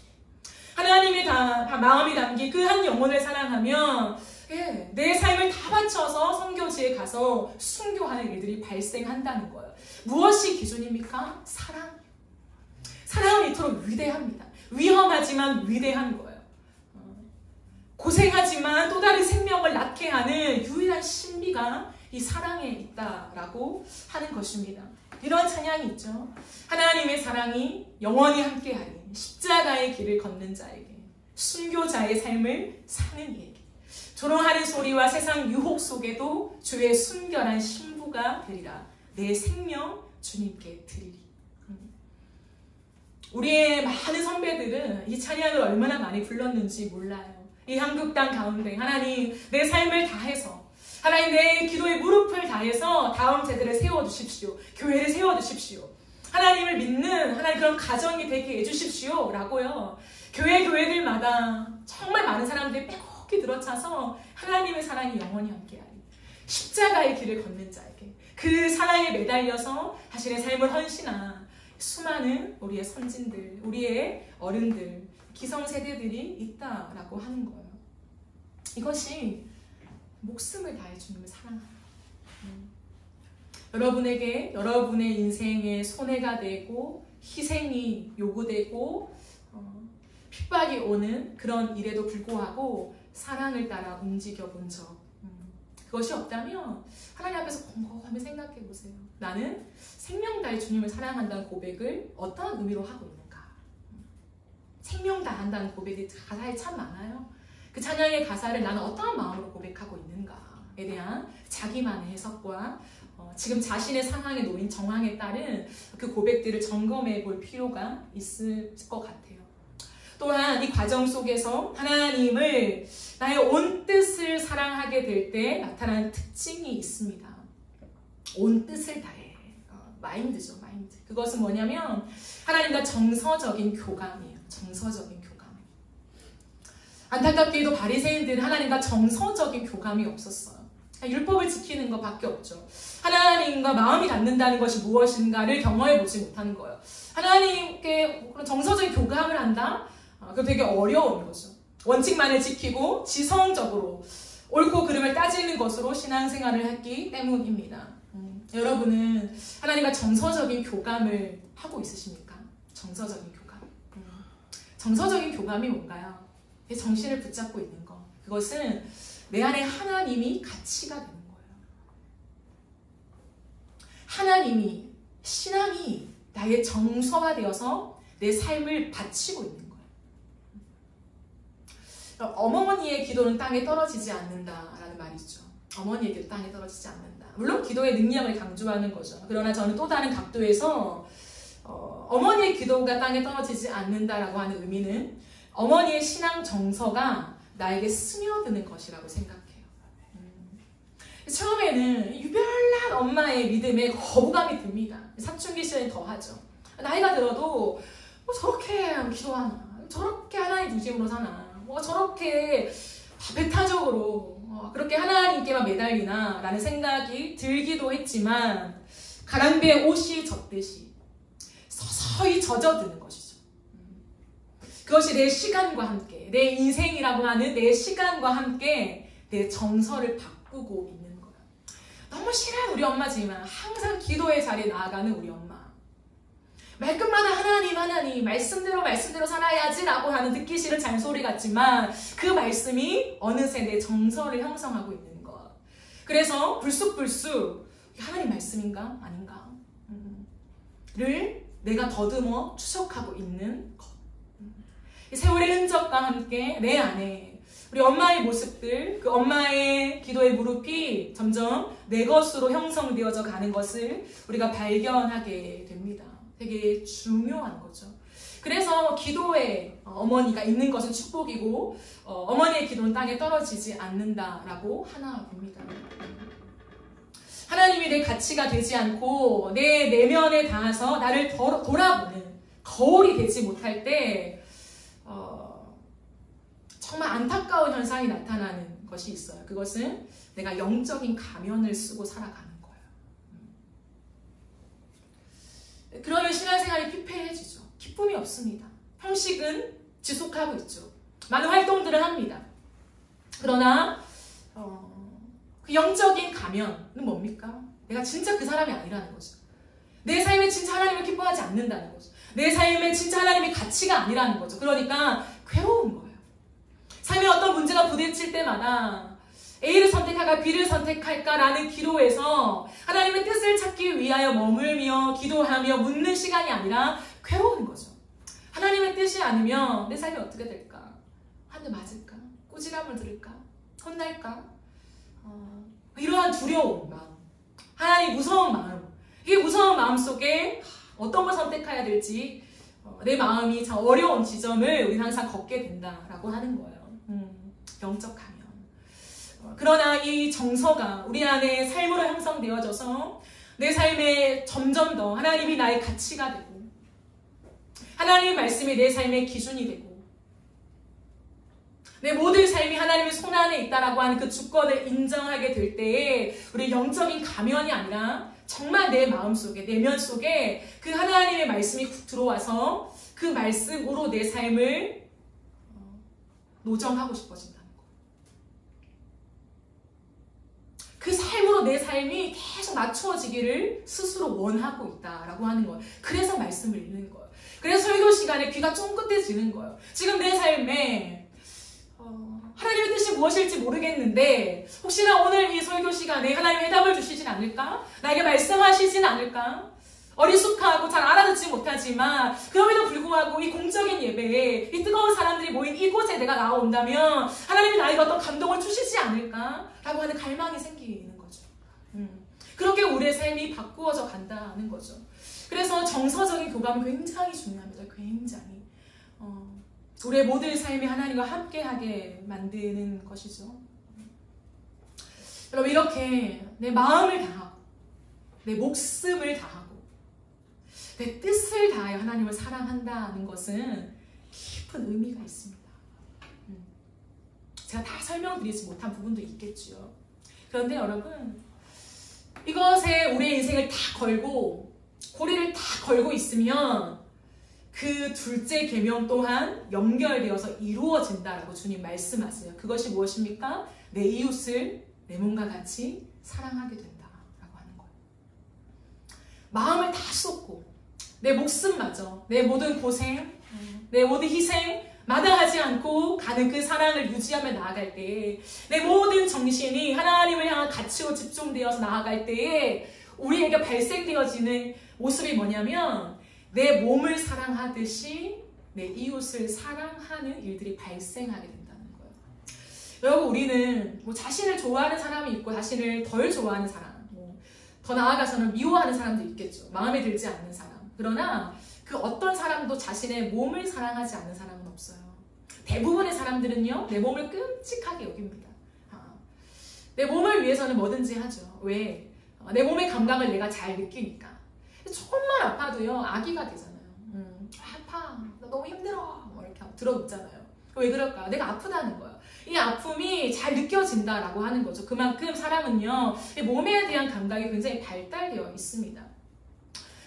하나님의 마음이 담긴 그 한 영혼을 사랑하면 내 삶을 다 바쳐서 선교지에 가서 순교하는 일들이 발생한다는 거예요. 무엇이 기준입니까? 사랑. 사랑은 이토록 위대합니다. 위험하지만 위대한 거예요. 고생하지만 또 다른 생명을 낳게 하는 유일한 신비가 이 사랑에 있다라고 하는 것입니다. 이런 찬양이 있죠. 하나님의 사랑이 영원히 함께하리 십자가의 길을 걷는 자에게, 순교자의 삶을 사는 이에게, 조롱하는 소리와 세상 유혹 속에도 주의 순결한 신부가 되리라. 내 생명 주님께 드리리. 우리의 많은 선배들은 이 찬양을 얼마나 많이 불렀는지 몰라요. 이 한국 땅 가운데 하나님 내 삶을 다해서, 하나님 내 기도에 무릎을 다해서 다음 세대를 세워주십시오. 교회를 세워주십시오. 하나님을 믿는 하나님 그런 가정이 되게 해주십시오 라고요. 교회들마다 정말 많은 사람들이 빼곡히 들어차서 하나님의 사랑이 영원히 함께하리, 십자가의 길을 걷는 자에게, 그 사랑에 매달려서 자신의 삶을 헌신한 수많은 우리의 선진들, 우리의 어른들, 기성세대들이 있다라고 하는 거예요. 이것이 목숨을 다해 주님을 사랑하는 여러분에게 여러분의 인생에 손해가 되고 희생이 요구되고 핍박이 오는 그런 일에도 불구하고 사랑을 따라 움직여 본 적, 그것이 없다면 하나님 앞에서 곰곰이 생각해 보세요. 나는 생명 다해 주님을 사랑한다는 고백을 어떤 의미로 하고 있는가? 생명 다한다는 고백이 가사에 참 많아요. 그 찬양의 가사를 나는 어떠한 마음으로 고백하고 있는가에 대한 자기만의 해석과 지금 자신의 상황에 놓인 정황에 따른 그 고백들을 점검해 볼 필요가 있을 것 같아요. 또한 이 과정 속에서 하나님을 나의 온 뜻을 사랑하게 될 때 나타나는 특징이 있습니다. 온 뜻을 다해. 마인드죠, 마인드. 그것은 뭐냐면 하나님과 정서적인 교감이에요. 정서적인 교감. 안타깝게도 바리새인들은 하나님과 정서적인 교감이 없었어요. 율법을 지키는 것밖에 없죠. 하나님과 마음이 닿는다는 것이 무엇인가를 경험해 보지 못하는 거예요. 하나님께 그런 정서적인 교감을 한다? 그거 되게 어려운 거죠. 원칙만을 지키고 지성적으로 옳고 그름을 따지는 것으로 신앙생활을 했기 때문입니다. 여러분은 하나님과 정서적인 교감을 하고 있으십니까? 정서적인 교감. 정서적인 교감이 뭔가요? 정신을 붙잡고 있는 것. 그것은 내 안에 하나님이 가치가 되는 거예요. 하나님이, 신앙이 나의 정서가 되어서 내 삶을 바치고 있는 거예요. 어머니의 기도는 땅에 떨어지지 않는다라는 말이 있죠. 어머니의 기도 땅에 떨어지지 않는다. 물론 기도의 능력을 강조하는 거죠. 그러나 저는 또 다른 각도에서 어머니의 기도가 땅에 떨어지지 않는다라고 하는 의미는 어머니의 신앙 정서가 나에게 스며드는 것이라고 생각해요. 처음에는 유별난 엄마의 믿음에 거부감이 듭니다. 사춘기 시절에 더하죠. 나이가 들어도 저렇게 기도하나, 저렇게 하나님 중심으로 사나, 저렇게 배타적으로 그렇게 하나님께만 매달리나 라는 생각이 들기도 했지만 가랑비에 옷이 젖듯이 서서히 젖어드는 것이죠. 그것이 내 시간과 함께, 내 인생이라고 하는 내 시간과 함께 내 정서를 바꾸고 있는 거예요. 너무 싫은 우리 엄마지만 항상 기도의 자리에 나아가는 우리 엄마. 말끝마다 하나님 말씀대로 살아야지 라고 하는 듣기 싫은 잔소리 같지만 그 말씀이 어느새 내 정서를 형성하고 있는 것. 그래서 불쑥불쑥 하나님 말씀인가 아닌가 를 내가 더듬어 추적하고 있는 것. 세월의 흔적과 함께 내 안에 우리 엄마의 모습들, 그 엄마의 기도의 무릎이 점점 내 것으로 형성되어져 가는 것을 우리가 발견하게 됩니다. 되게 중요한 거죠. 그래서 기도에 어머니가 있는 것은 축복이고 어머니의 기도는 땅에 떨어지지 않는다라고 하나 봅니다. 하나님이 내 가치가 되지 않고 내 내면에 닿아서 나를 돌아보는 거울이 되지 못할 때 정말 안타까운 현상이 나타나는 것이 있어요. 그것은 내가 영적인 가면을 쓰고 살아가는 거예요. 그러면 신앙생활이 피폐해지죠. 기쁨이 없습니다. 형식은 지속하고 있죠. 많은 활동들을 합니다. 그러나 그 영적인 가면은 뭡니까? 내가 진짜 그 사람이 아니라는 거죠. 내 삶에 진짜 하나님을 기뻐하지 않는다는 거죠. 내 삶에 진짜 하나님의 가치가 아니라는 거죠. 그러니까 괴로운 거예요. 삶에 어떤 문제가 부딪힐 때마다 A를 선택할까 B를 선택할까라는 기로에서 하나님의 뜻을 찾기 위하여 머물며 기도하며 묻는 시간이 아니라 괴로운 거죠. 하나님의 뜻이 아니면 내 삶이 어떻게 될까? 한 대 맞을까? 꾸지람을 들을까? 혼날까? 이러한 두려운 마음, 하나님 무서운 마음, 이 무서운 마음 속에 어떤 걸 선택해야 될지 내 마음이 참 어려운 지점을 우리는 항상 걷게 된다라고 하는 거예요. 영적 가면. 그러나 이 정서가 우리 안에 삶으로 형성되어져서 내 삶에 점점 더 하나님이 나의 가치가 되고 하나님의 말씀이 내 삶의 기준이 되고 내 모든 삶이 하나님의 손안에 있다라고 하는 그 주권을 인정하게 될 때에 우리 영적인 가면이 아니라 정말 내 마음속에 내면 속에 그 하나님의 말씀이 훅 들어와서 그 말씀으로 내 삶을 노정하고 싶어진다는 거. 그 삶으로 내 삶이 계속 맞추어지기를 스스로 원하고 있다라고 하는 거예요. 그래서 말씀을 읽는 거예요. 그래서 설교 시간에 귀가 쫑긋해지는 거예요. 지금 내 삶에 하나님의 뜻이 무엇일지 모르겠는데 혹시나 오늘 이 설교 시간에 하나님 해답을 주시진 않을까? 나에게 말씀하시진 않을까? 어리숙하고 잘 알아듣지 못하지만 그럼에도 불구하고 이 공적인 예배에 이 뜨거운 사람들이 모인 이곳에 내가 나아온다면 하나님이 나에게 어떤 감동을 주시지 않을까? 라고 하는 갈망이 생기는 거죠. 그렇게 우리의 삶이 바꾸어져 간다는 거죠. 그래서 정서적인 교감은 굉장히 중요합니다. 굉장히. 우리의 모든 삶이 하나님과 함께하게 만드는 것이죠. 여러분 이렇게 내 마음을 다하고 내 목숨을 다하고 내 뜻을 다하여 하나님을 사랑한다는 것은 깊은 의미가 있습니다. 제가 다 설명드리지 못한 부분도 있겠죠. 그런데 여러분 이것에 우리의 인생을 다 걸고 고리를 다 걸고 있으면 그 둘째 계명 또한 연결되어서 이루어진다라고 주님 말씀하세요. 그것이 무엇입니까? 내 이웃을 내 몸과 같이 사랑하게 된다라고 하는 거예요. 마음을 다 쏟고 내 목숨마저 내 모든 고생, 내 모든 희생 마다하지 않고 가는 그 사랑을 유지하며 나아갈 때에 내 모든 정신이 하나님을 향한 가치로 집중되어서 나아갈 때에 우리에게 발생되어지는 모습이 뭐냐면 내 몸을 사랑하듯이 내 이웃을 사랑하는 일들이 발생하게 된다는 거예요. 여러분 우리는 뭐 자신을 좋아하는 사람이 있고 자신을 덜 좋아하는 사람, 더 나아가서는 미워하는 사람도 있겠죠. 마음에 들지 않는 사람. 그러나 그 어떤 사람도 자신의 몸을 사랑하지 않는 사람은 없어요. 대부분의 사람들은요 내 몸을 끔찍하게 여깁니다. 내 몸을 위해서는 뭐든지 하죠. 왜? 내 몸의 감각을 내가 잘 느끼니까. 조금만 아파도요 아기가 되잖아요. 아파, 나 너무 힘들어, 뭐 이렇게 들어눕잖아요. 왜 그럴까? 내가 아프다는 거예요. 이 아픔이 잘 느껴진다라고 하는 거죠. 그만큼 사람은요 몸에 대한 감각이 굉장히 발달되어 있습니다.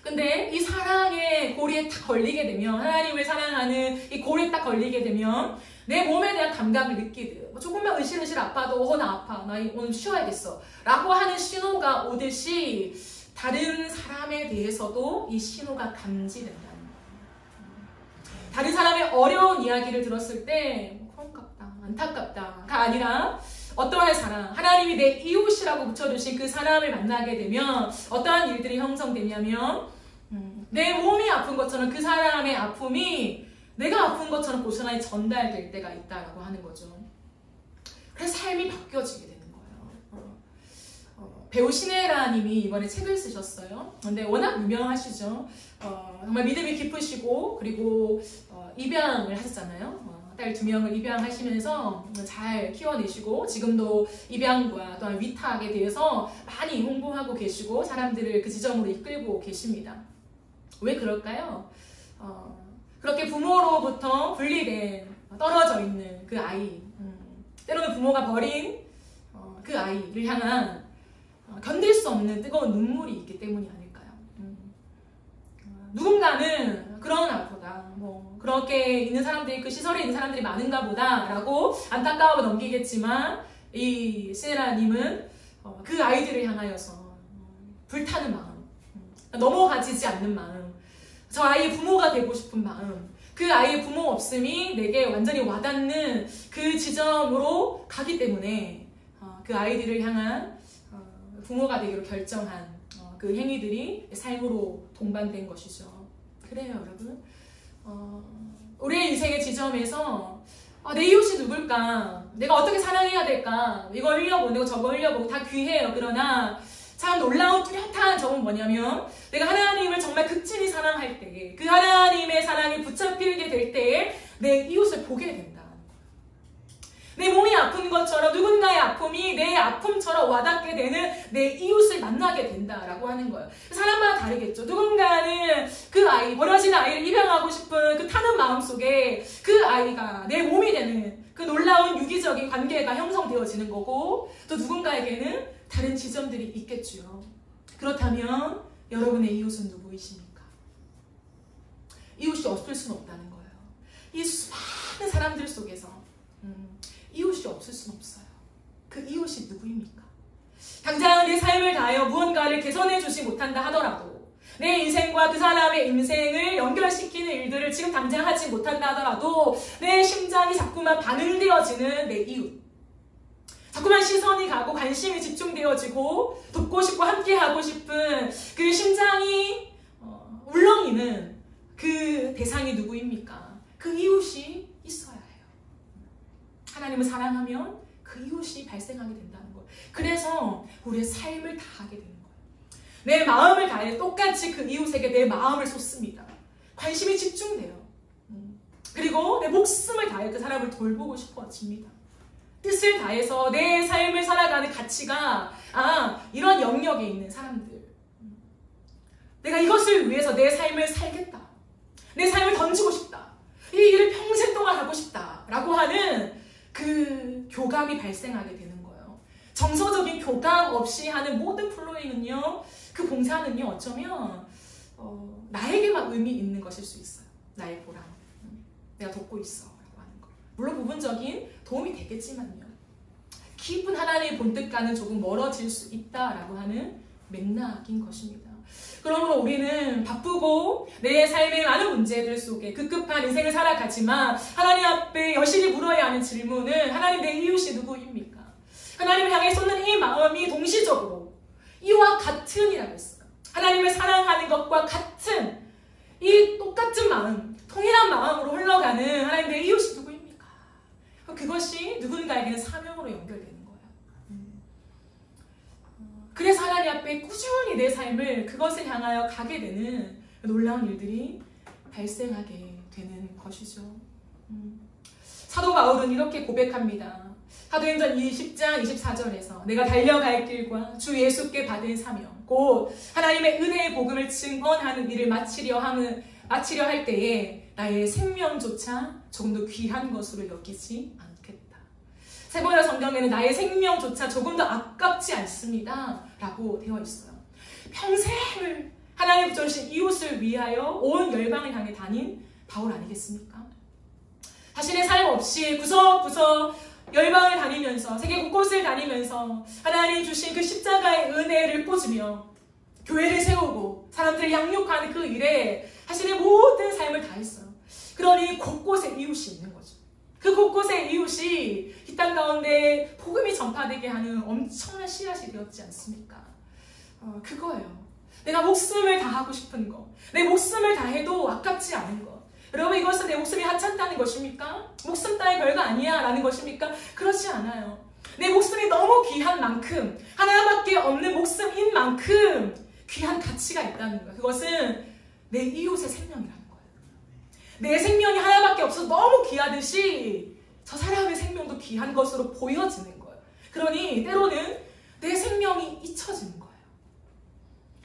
근데 이 사랑의 고리에 딱 걸리게 되면 하나님을 사랑하는 이 고리에 딱 걸리게 되면 내 몸에 대한 감각을 느끼듯 조금만 으실으실 아파도 나 아파, 나 오늘 쉬어야겠어 라고 하는 신호가 오듯이 다른 사람에 대해서도 이 신호가 감지된다는 거예요. 다른 사람의 어려운 이야기를 들었을 때 그런갑다, 안타깝다가 아니라 어떠한 사람, 하나님이 내 이웃이라고 붙여주신 그 사람을 만나게 되면 어떠한 일들이 형성되냐면 내 몸이 아픈 것처럼 그 사람의 아픔이 내가 아픈 것처럼 고스란히 전달될 때가 있다라고 하는 거죠. 그래서 삶이 바뀌어지게 되는 거예요. 배우 신혜라 님이 이번에 책을 쓰셨어요. 근데 워낙 유명하시죠. 정말 믿음이 깊으시고 그리고 입양을 하셨잖아요. 딸 2명을 입양하시면서 잘 키워내시고 지금도 입양과 또한 위탁에 대해서 많이 홍보하고 계시고 사람들을 그 지점으로 이끌고 계십니다. 왜 그럴까요? 그렇게 부모로부터 분리된 떨어져 있는 그 아이, 때로는 부모가 버린 그 아이를 향한 견딜 수 없는 뜨거운 눈물이 있기 때문이 아닐까요? 누군가는 그런 아보다 그렇게 있는 사람들이, 그 시설에 있는 사람들이 많은가 보다라고 안타까워 넘기겠지만, 이 시네라님은 그 아이들을 향하여서 불타는 마음, 넘어가지지 않는 마음, 저 아이의 부모가 되고 싶은 마음, 그 아이의 부모 없음이 내게 완전히 와닿는 그 지점으로 가기 때문에 그 아이들을 향한 부모가 되기로 결정한 그 행위들이 삶으로 동반된 것이죠. 그래요, 여러분. 우리의 인생의 지점에서 내 이웃이 누굴까? 내가 어떻게 사랑해야 될까? 이거 흘려보내고 저거 흘려보고 다 귀해요. 그러나 참 놀라운 뚜렷한 점은 뭐냐면 내가 하나님을 정말 극진히 사랑할 때에 그 하나님의 사랑에 붙잡히게 될 때에 내 이웃을 보게 된다. 내 몸이 아픈 것처럼 누군가의 아픔이 내 아픔처럼 와닿게 되는 내 이웃을 만나게 된다라고 하는 거예요. 사람마다 다르겠죠. 누군가는 그 아이, 버려진 아이를 입양하고 싶은 그 타는 마음 속에 그 아이가 내 몸이 되는 그 놀라운 유기적인 관계가 형성되어지는 거고, 또 누군가에게는 다른 지점들이 있겠죠. 그렇다면 여러분의 이웃은 누구이십니까? 이웃이 없을 수는 없다는 거예요. 이 수많은 사람들 속에서 이웃이 없을 수는 없어요. 그 이웃이 누구입니까? 당장 내 삶을 다하여 무언가를 개선해 주지 못한다 하더라도, 내 인생과 그 사람의 인생을 연결시키는 일들을 지금 당장 하지 못한다 하더라도 내 심장이 자꾸만 반응되어지는 내 이웃, 자꾸만 시선이 가고 관심이 집중되어지고 돕고 싶고 함께하고 싶은 그 심장이 울렁이는 그 대상이 누구입니까? 그 이웃이 있어야 해요. 하나님을 사랑하면 그 이웃이 발생하게 된다는 거예요. 그래서 우리의 삶을 다하게 되는 거예요. 내 마음을 다해 똑같이 그 이웃에게 내 마음을 쏟습니다. 관심이 집중돼요. 그리고 내 목숨을 다해 그 사람을 돌보고 싶어집니다. 뜻을 다해서 내 삶을 살아가는 가치가 이런 영역에 있는 사람들, 내가 이것을 위해서 내 삶을 살겠다, 내 삶을 던지고 싶다, 이 일을 평생 동안 하고 싶다 라고 하는 그 교감이 발생하게 되는 거예요. 정서적인 교감 없이 하는 모든 플로잉은요, 그 봉사는요, 어쩌면 나에게만 의미 있는 것일 수 있어요. 나의 보람, 내가 돕고 있어 라고 하는 거. 물론 부분적인 도움이 되겠지만요, 깊은 하나님의 본뜻과는 조금 멀어질 수 있다라고 하는 맥락인 것입니다. 그러므로 우리는 바쁘고 내 삶의 많은 문제들 속에 급급한 인생을 살아가지만 하나님 앞에 여실히 물어야 하는 질문은, 하나님 내 이웃이 누구입니까? 하나님을 향해 쏟는 이 마음이 동시적으로 이와 같은이라고 했어요. 하나님을 사랑하는 것과 같은, 이 똑같은 마음, 통일한 마음으로 흘러가는 하나님 내 이웃이 누구입니까? 그것이 누군가에게는 사명으로 연결되는 거예요. 그래서 하나님 앞에 꾸준히 내 삶을 그것을 향하여 가게 되는 놀라운 일들이 발생하게 되는 것이죠. 사도 바울은 이렇게 고백합니다. 사도행전 20장 24절에서 내가 달려갈 길과 주 예수께 받은 사명 곧 하나님의 은혜의 복음을 증언하는 일을 마치려 할 때에 나의 생명조차 조금 더 귀한 것으로 여기지 않겠다. 세번역 성경에는 나의 생명조차 조금 더 아깝지 않습니다 라고 되어 있어요. 평생을 하나님 붙여주신 이웃을 위하여 온 열방을 향해 다닌 바울 아니겠습니까? 자신의 삶 없이 구석구석 열방을 다니면서 세계 곳곳을 다니면서 하나님 주신 그 십자가의 은혜를 꽂으며 교회를 세우고 사람들을 양육하는 그 일에 자신의 모든 삶을 다했어요. 그러니 곳곳에 이웃이 있는 거죠. 그 곳곳에 이웃이 이 땅 가운데 복음이 전파되게 하는 엄청난 씨앗이 되었지 않습니까? 그거예요. 내가 목숨을 다하고 싶은 거, 내 목숨을 다해도 아깝지 않은 것. 여러분, 이것은 내 목숨이 하찮다는 것입니까? 목숨 따위 별거 아니야 라는 것입니까? 그렇지 않아요. 내 목숨이 너무 귀한 만큼, 하나밖에 없는 목숨인 만큼 귀한 가치가 있다는 거예요. 그것은 내 이웃의 생명이라는 거예요. 내 생명이 하나밖에 없어서 너무 귀하듯이 저 사람의 생명도 귀한 것으로 보여지는 거예요. 그러니 때로는 내 생명이 잊혀지는 거예요.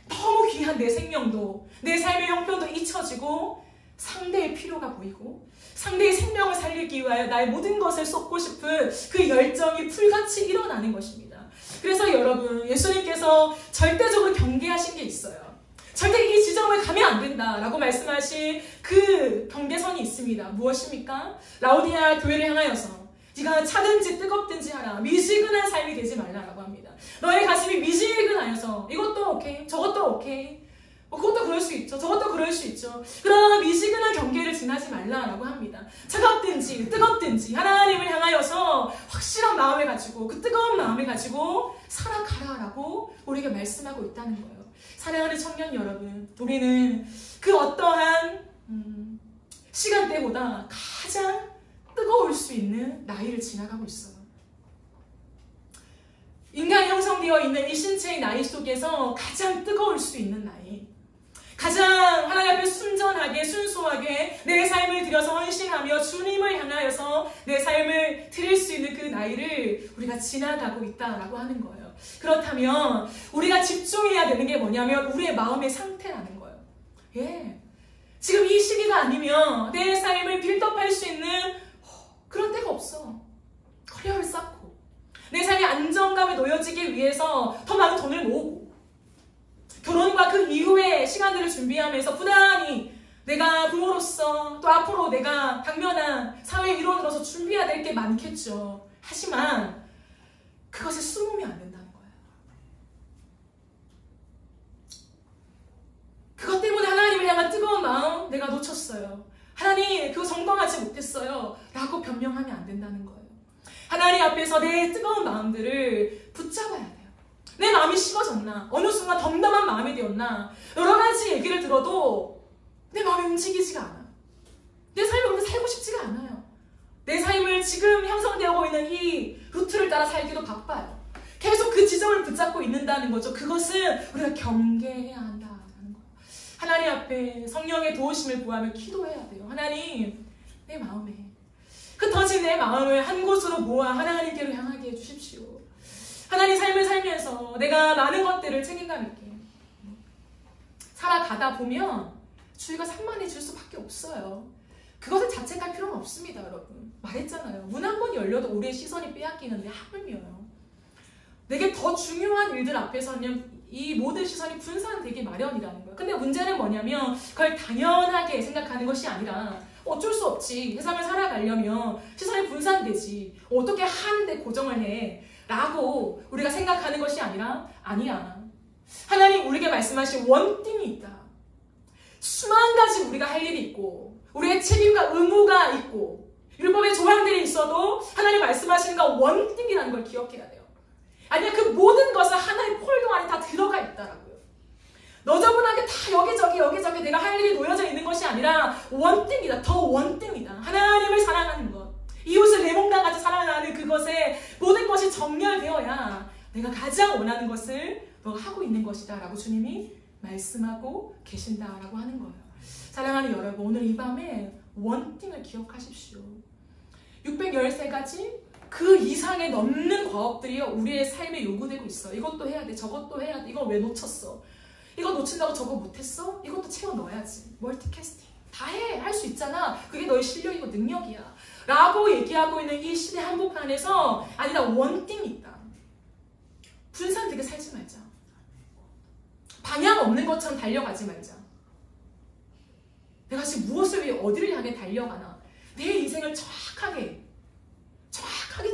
너무 귀한 내 생명도, 내 삶의 형편도 잊혀지고 상대의 필요가 보이고 상대의 생명을 살리기 위하여 나의 모든 것을 쏟고 싶은 그 열정이 불같이 일어나는 것입니다. 그래서 여러분, 예수님께서 절대적으로 경계하신 게 있어요. 절대 이 지점을 가면 안 된다라고 말씀하신 그 경계선이 있어요. 있습니다. 무엇입니까? 라오디아 교회를 향하여서 네가 차든지 뜨겁든지 하라. 미지근한 삶이 되지 말라라고 합니다. 너의 가슴이 미지근하여서 이것도 오케이, 저것도 오케이, 그것도 그럴 수 있죠, 저것도 그럴 수 있죠. 그러나 미지근한 경계를 지나지 말라라고 합니다. 차갑든지 뜨겁든지 하나님을 향하여서 확실한 마음을 가지고 그 뜨거운 마음을 가지고 살아가라라고 우리에게 말씀하고 있다는 거예요. 사랑하는 청년 여러분, 우리는 그 어떠한 시간대보다 가장 뜨거울 수 있는 나이를 지나가고 있어요. 인간이 형성되어 있는 이 신체의 나이 속에서 가장 뜨거울 수 있는 나이, 가장 하나님 앞에 순전하게 순수하게 내 삶을 들여서 헌신하며 주님을 향하여서 내 삶을 드릴 수 있는 그 나이를 우리가 지나가고 있다라고 하는 거예요. 그렇다면 우리가 집중해야 되는 게 뭐냐면 우리의 마음의 상태라는 거예요. 예, 지금 이 시기가 아니면 내 삶을 빌드업할 수 있는 그런 때가 없어. 커리어를 쌓고 내 삶의 안정감에 놓여지기 위해서 더 많은 돈을 모으고 결혼과 그 이후의 시간들을 준비하면서 부단히 내가 부모로서 또 앞으로 내가 당면한 사회 일원으로서 준비해야 될 게 많겠죠. 하지만 그것에 숨으면 안 된다는 거예요. 그것 때문에 하나님을 향한 뜨거운 마음 내가 놓쳤어요. 하나님 그거 점검하지 못했어요 라고 변명하면 안 된다는 거예요. 하나님 앞에서 내 뜨거운 마음들을 붙잡아야 돼요. 내 마음이 식어졌나? 어느 순간 덤덤한 마음이 되었나? 여러 가지 얘기를 들어도 내 마음이 움직이지가 않아. 내 삶을 그렇게 살고 싶지가 않아요. 내 삶을 지금 형성되고 있는 이 루트를 따라 살기도 바빠요. 계속 그 지점을 붙잡고 있는다는 거죠. 그것은 우리가 경계해야 한다는 거예요. 하나님 앞에 성령의 도우심을 구하며 기도해야 돼요. 하나님, 내 마음에 흩어진 내 마음을 한 곳으로 모아 하나님께로 향하게 해주십시오. 하나님 삶을 살면서 내가 많은 것들을 책임감 있게 살아가다 보면 주위가 산만해질 수밖에 없어요. 그것을 자책할 필요는 없습니다, 여러분. 말했잖아요. 문 한 번 열려도 우리의 시선이 빼앗기는데 하물며요. 내게 더 중요한 일들 앞에서는 이 모든 시선이 분산되기 마련이라는 거예요. 근데 문제는 뭐냐면 그걸 당연하게 생각하는 것이 아니라 어쩔 수 없지. 세상을 살아가려면 시선이 분산되지. 어떻게 하는데 고정을 해? 라고 우리가 생각하는 것이 아니라 아니야. 하나님 우리에게 말씀하신 원띵이 있다. 수만 가지 우리가 할 일이 있고 우리의 책임과 의무가 있고 율법의 조항들이 있어도 하나님 말씀하시는 건 원띵이라는 걸 기억해야 돼요. 아니면 그 모든 것은 하나의 폴더 안에 다 들어가 있다라고요. 너저분하게 다 여기저기 내가 할 일이 놓여져 있는 것이 아니라 원띵이다. 더 원띵이다. 하나님을 사랑하는 것, 이웃을 내 몸과 같이 사랑하는 그것에 모든 것이 정렬되어야 내가 가장 원하는 것을 너가 하고 있는 것이다 라고 주님이 말씀하고 계신다라고 하는 거예요. 사랑하는 여러분, 오늘 이 밤에 원띵을 기억하십시오. 613가지 그 이상의 넘는 과업들이 우리의 삶에 요구되고 있어. 이것도 해야 돼, 저것도 해야 돼. 이거 왜 놓쳤어? 이거 놓친다고 저거 못했어? 이것도 채워 넣어야지. 멀티캐스팅 다 해. 할 수 있잖아. 그게 너의 실력이고 능력이야 라고 얘기하고 있는 이 시대 한복판에서 아니다, 원띵이 있다. 분산되게 살지 말자. 방향 없는 것처럼 달려가지 말자. 내가 지금 무엇을 위해 어디를 향해 달려가나. 내 인생을 정확하게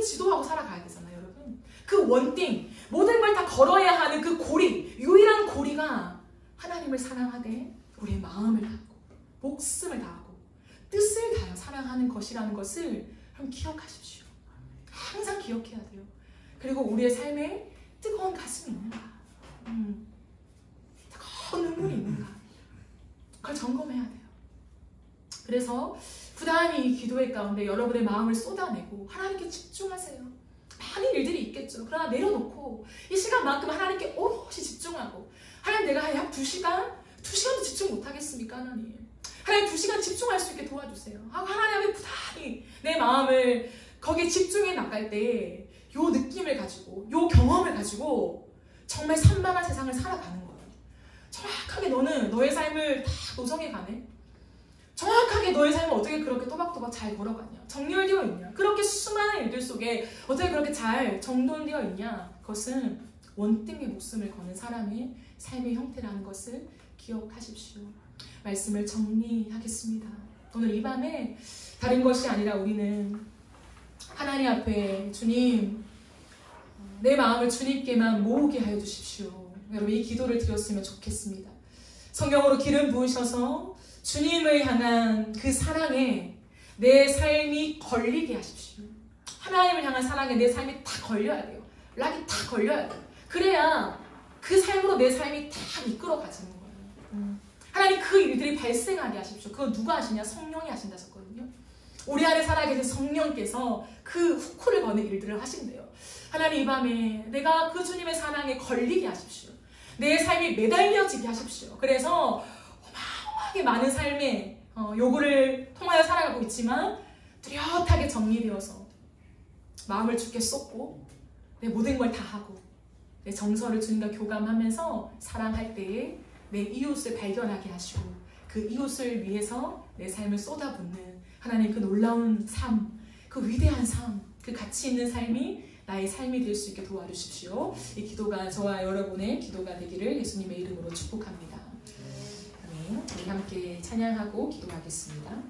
지도하고 살아가야 되잖아요, 여러분. 그 원띵, 모든 걸 다 걸어야 하는 그 고리, 유일한 고리가 하나님을 사랑하되 우리의 마음을 다하고 목숨을 다하고 뜻을 다하여 사랑하는 것이라는 것을 한번 기억하십시오. 항상 기억해야 돼요. 그리고 우리의 삶에 뜨거운 가슴이 있는가, 뜨거운 눈물이 있는가, 그걸 점검해야 돼요. 그래서 부단히 기도의 가운데 여러분의 마음을 쏟아내고 하나님께 집중하세요. 많은 일들이 있겠죠. 그러나 내려놓고 이 시간만큼 하나님께 오롯이 집중하고, 하나님 내가 약 2시간도 집중 못하겠습니까? 하나님 2시간 집중할 수 있게 도와주세요. 하나님 앞에 부단히 내 마음을 거기에 집중해 나갈 때 요 느낌을 가지고, 요 경험을 가지고 정말 산만한 세상을 살아가는 거예요. 정확하게 너는 너의 삶을 다 노정해가네. 정확하게 너의 삶을 어떻게 그렇게 또박또박 잘 걸어가냐, 정렬되어 있냐, 그렇게 수많은 일들 속에 어떻게 그렇게 잘 정돈되어 있냐. 그것은 원띵의 목숨을 거는 사람의 삶의 형태라는 것을 기억하십시오. 말씀을 정리하겠습니다. 오늘 이 밤에 다른 것이 아니라 우리는 하나님 앞에 주님, 내 마음을 주님께만 모으게 하여 주십시오. 여러분 이 기도를 드렸으면 좋겠습니다. 성경으로 기름 부으셔서 주님을 향한 그 사랑에 내 삶이 걸리게 하십시오. 하나님을 향한 사랑에 내 삶이 다 걸려야 돼요. 락이 다 걸려야 돼요. 그래야 그 삶으로 내 삶이 다 이끌어가지는 거예요. 하나님 그 일들이 발생하게 하십시오. 그건 누가 하시냐? 성령이 하신다 했거든요. 우리 안에 살아계신 성령께서 그 후쿠를 거는 일들을 하신대요. 하나님 이 밤에 내가 그 주님의 사랑에 걸리게 하십시오. 내 삶이 매달려지게 하십시오. 그래서 어마어마하게 많은 삶의 요구를 통하여 살아가고 있지만 뚜렷하게 정리되어서 마음을 주께 쏟고 내 모든 걸 다 하고 내 정서를 주님과 교감하면서 사랑할 때에 내 이웃을 발견하게 하시고 그 이웃을 위해서 내 삶을 쏟아붓는 하나님 그 놀라운 삶, 그 위대한 삶, 그 가치 있는 삶이 나의 삶이 될 수 있게 도와주십시오. 이 기도가 저와 여러분의 기도가 되기를 예수님의 이름으로 축복합니다. 아멘. 우리 함께 찬양하고 기도하겠습니다.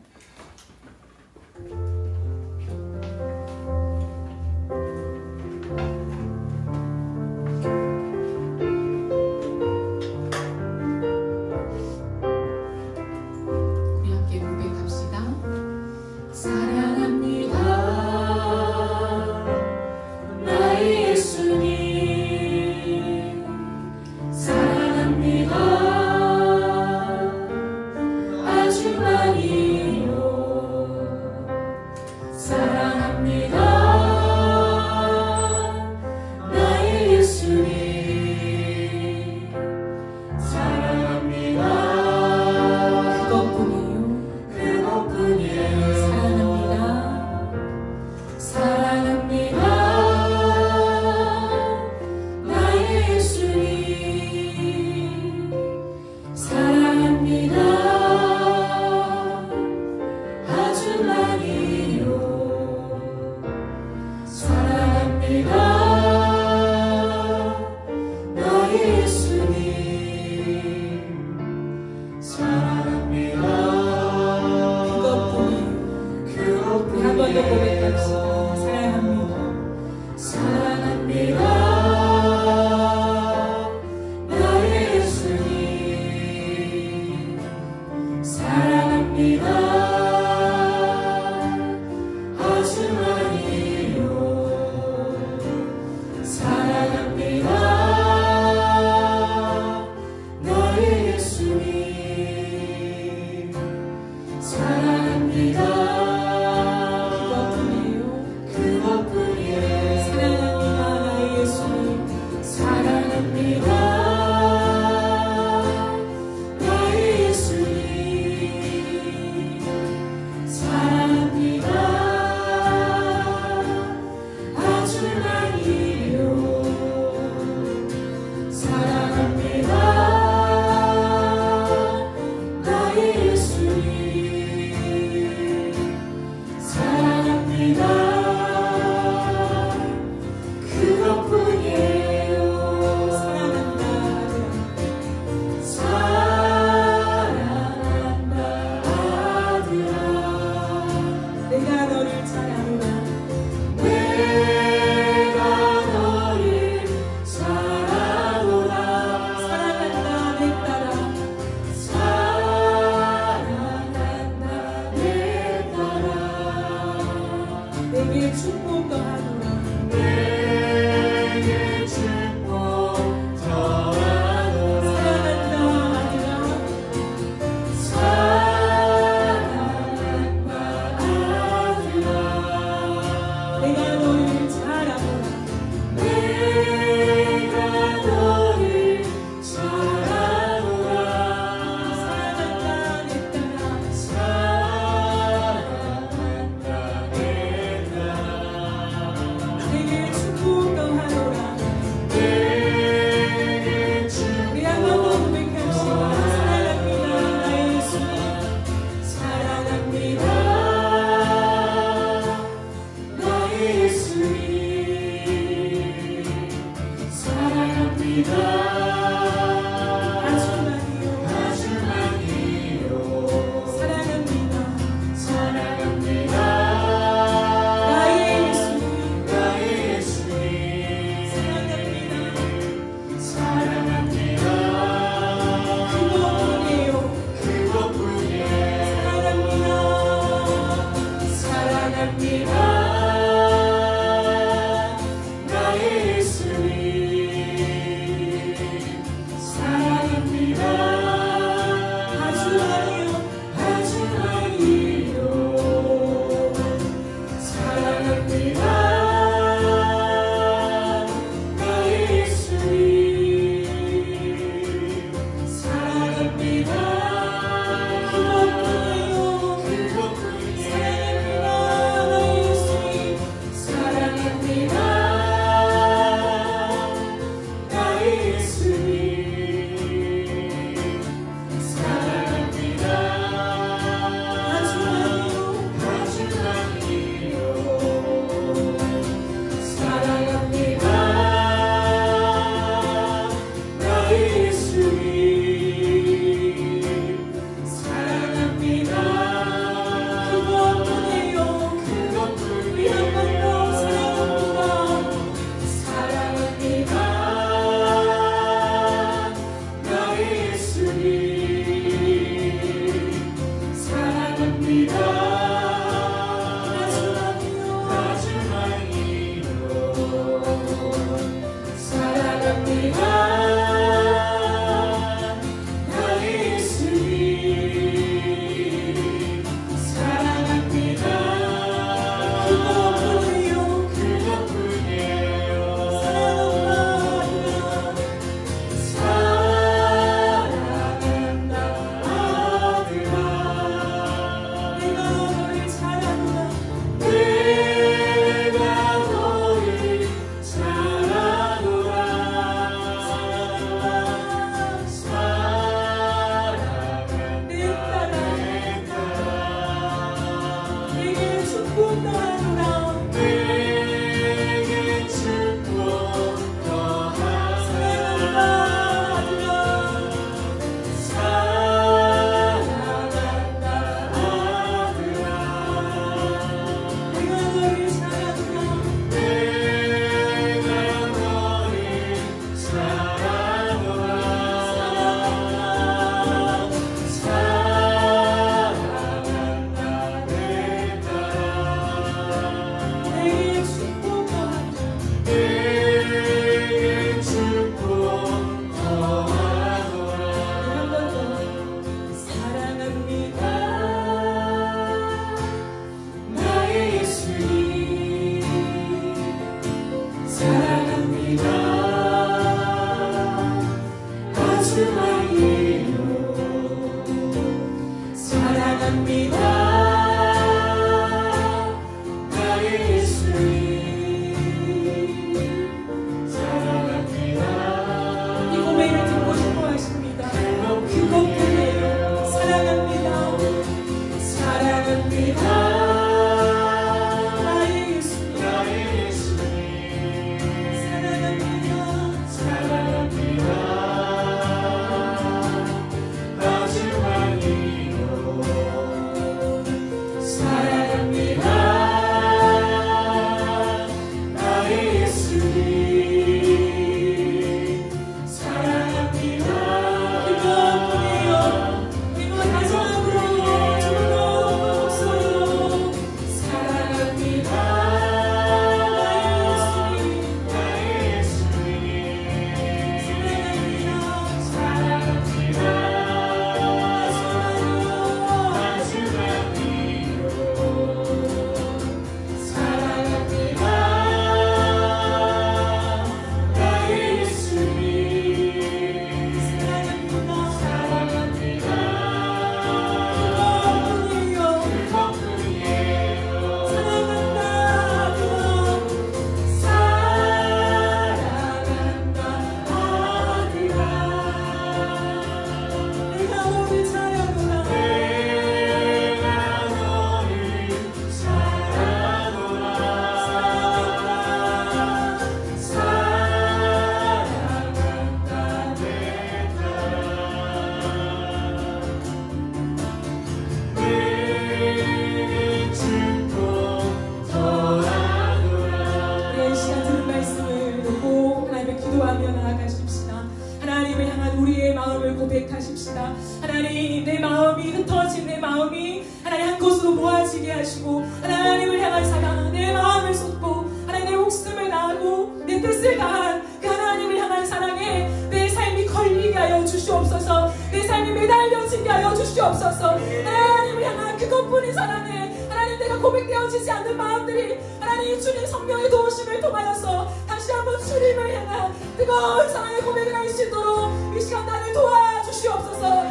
고백하십시다. 하나님, 내 마음이 흩어진 내 마음이 하나님 한 곳으로 모아지게 하시고 하나님을 향한 사랑, 내 마음을 쏟고 하나님 내 목숨을 다하고 내 뜻을 다한 그 하나님을 향한 사랑에 내 삶이 걸리게 하여 주시옵소서. 내 삶이 매달려지게 하여 주시옵소서. 하나님을 향한 그것뿐인 사랑에 하나님, 내가 고백되어지지 않는 마음들이 하나님 주님 성령의 도우심을 통하여서 다시 한번 주님을 향한 뜨거운 사랑의 고백을 할 수 있도록 이 시간 나를 도와주시옵소서.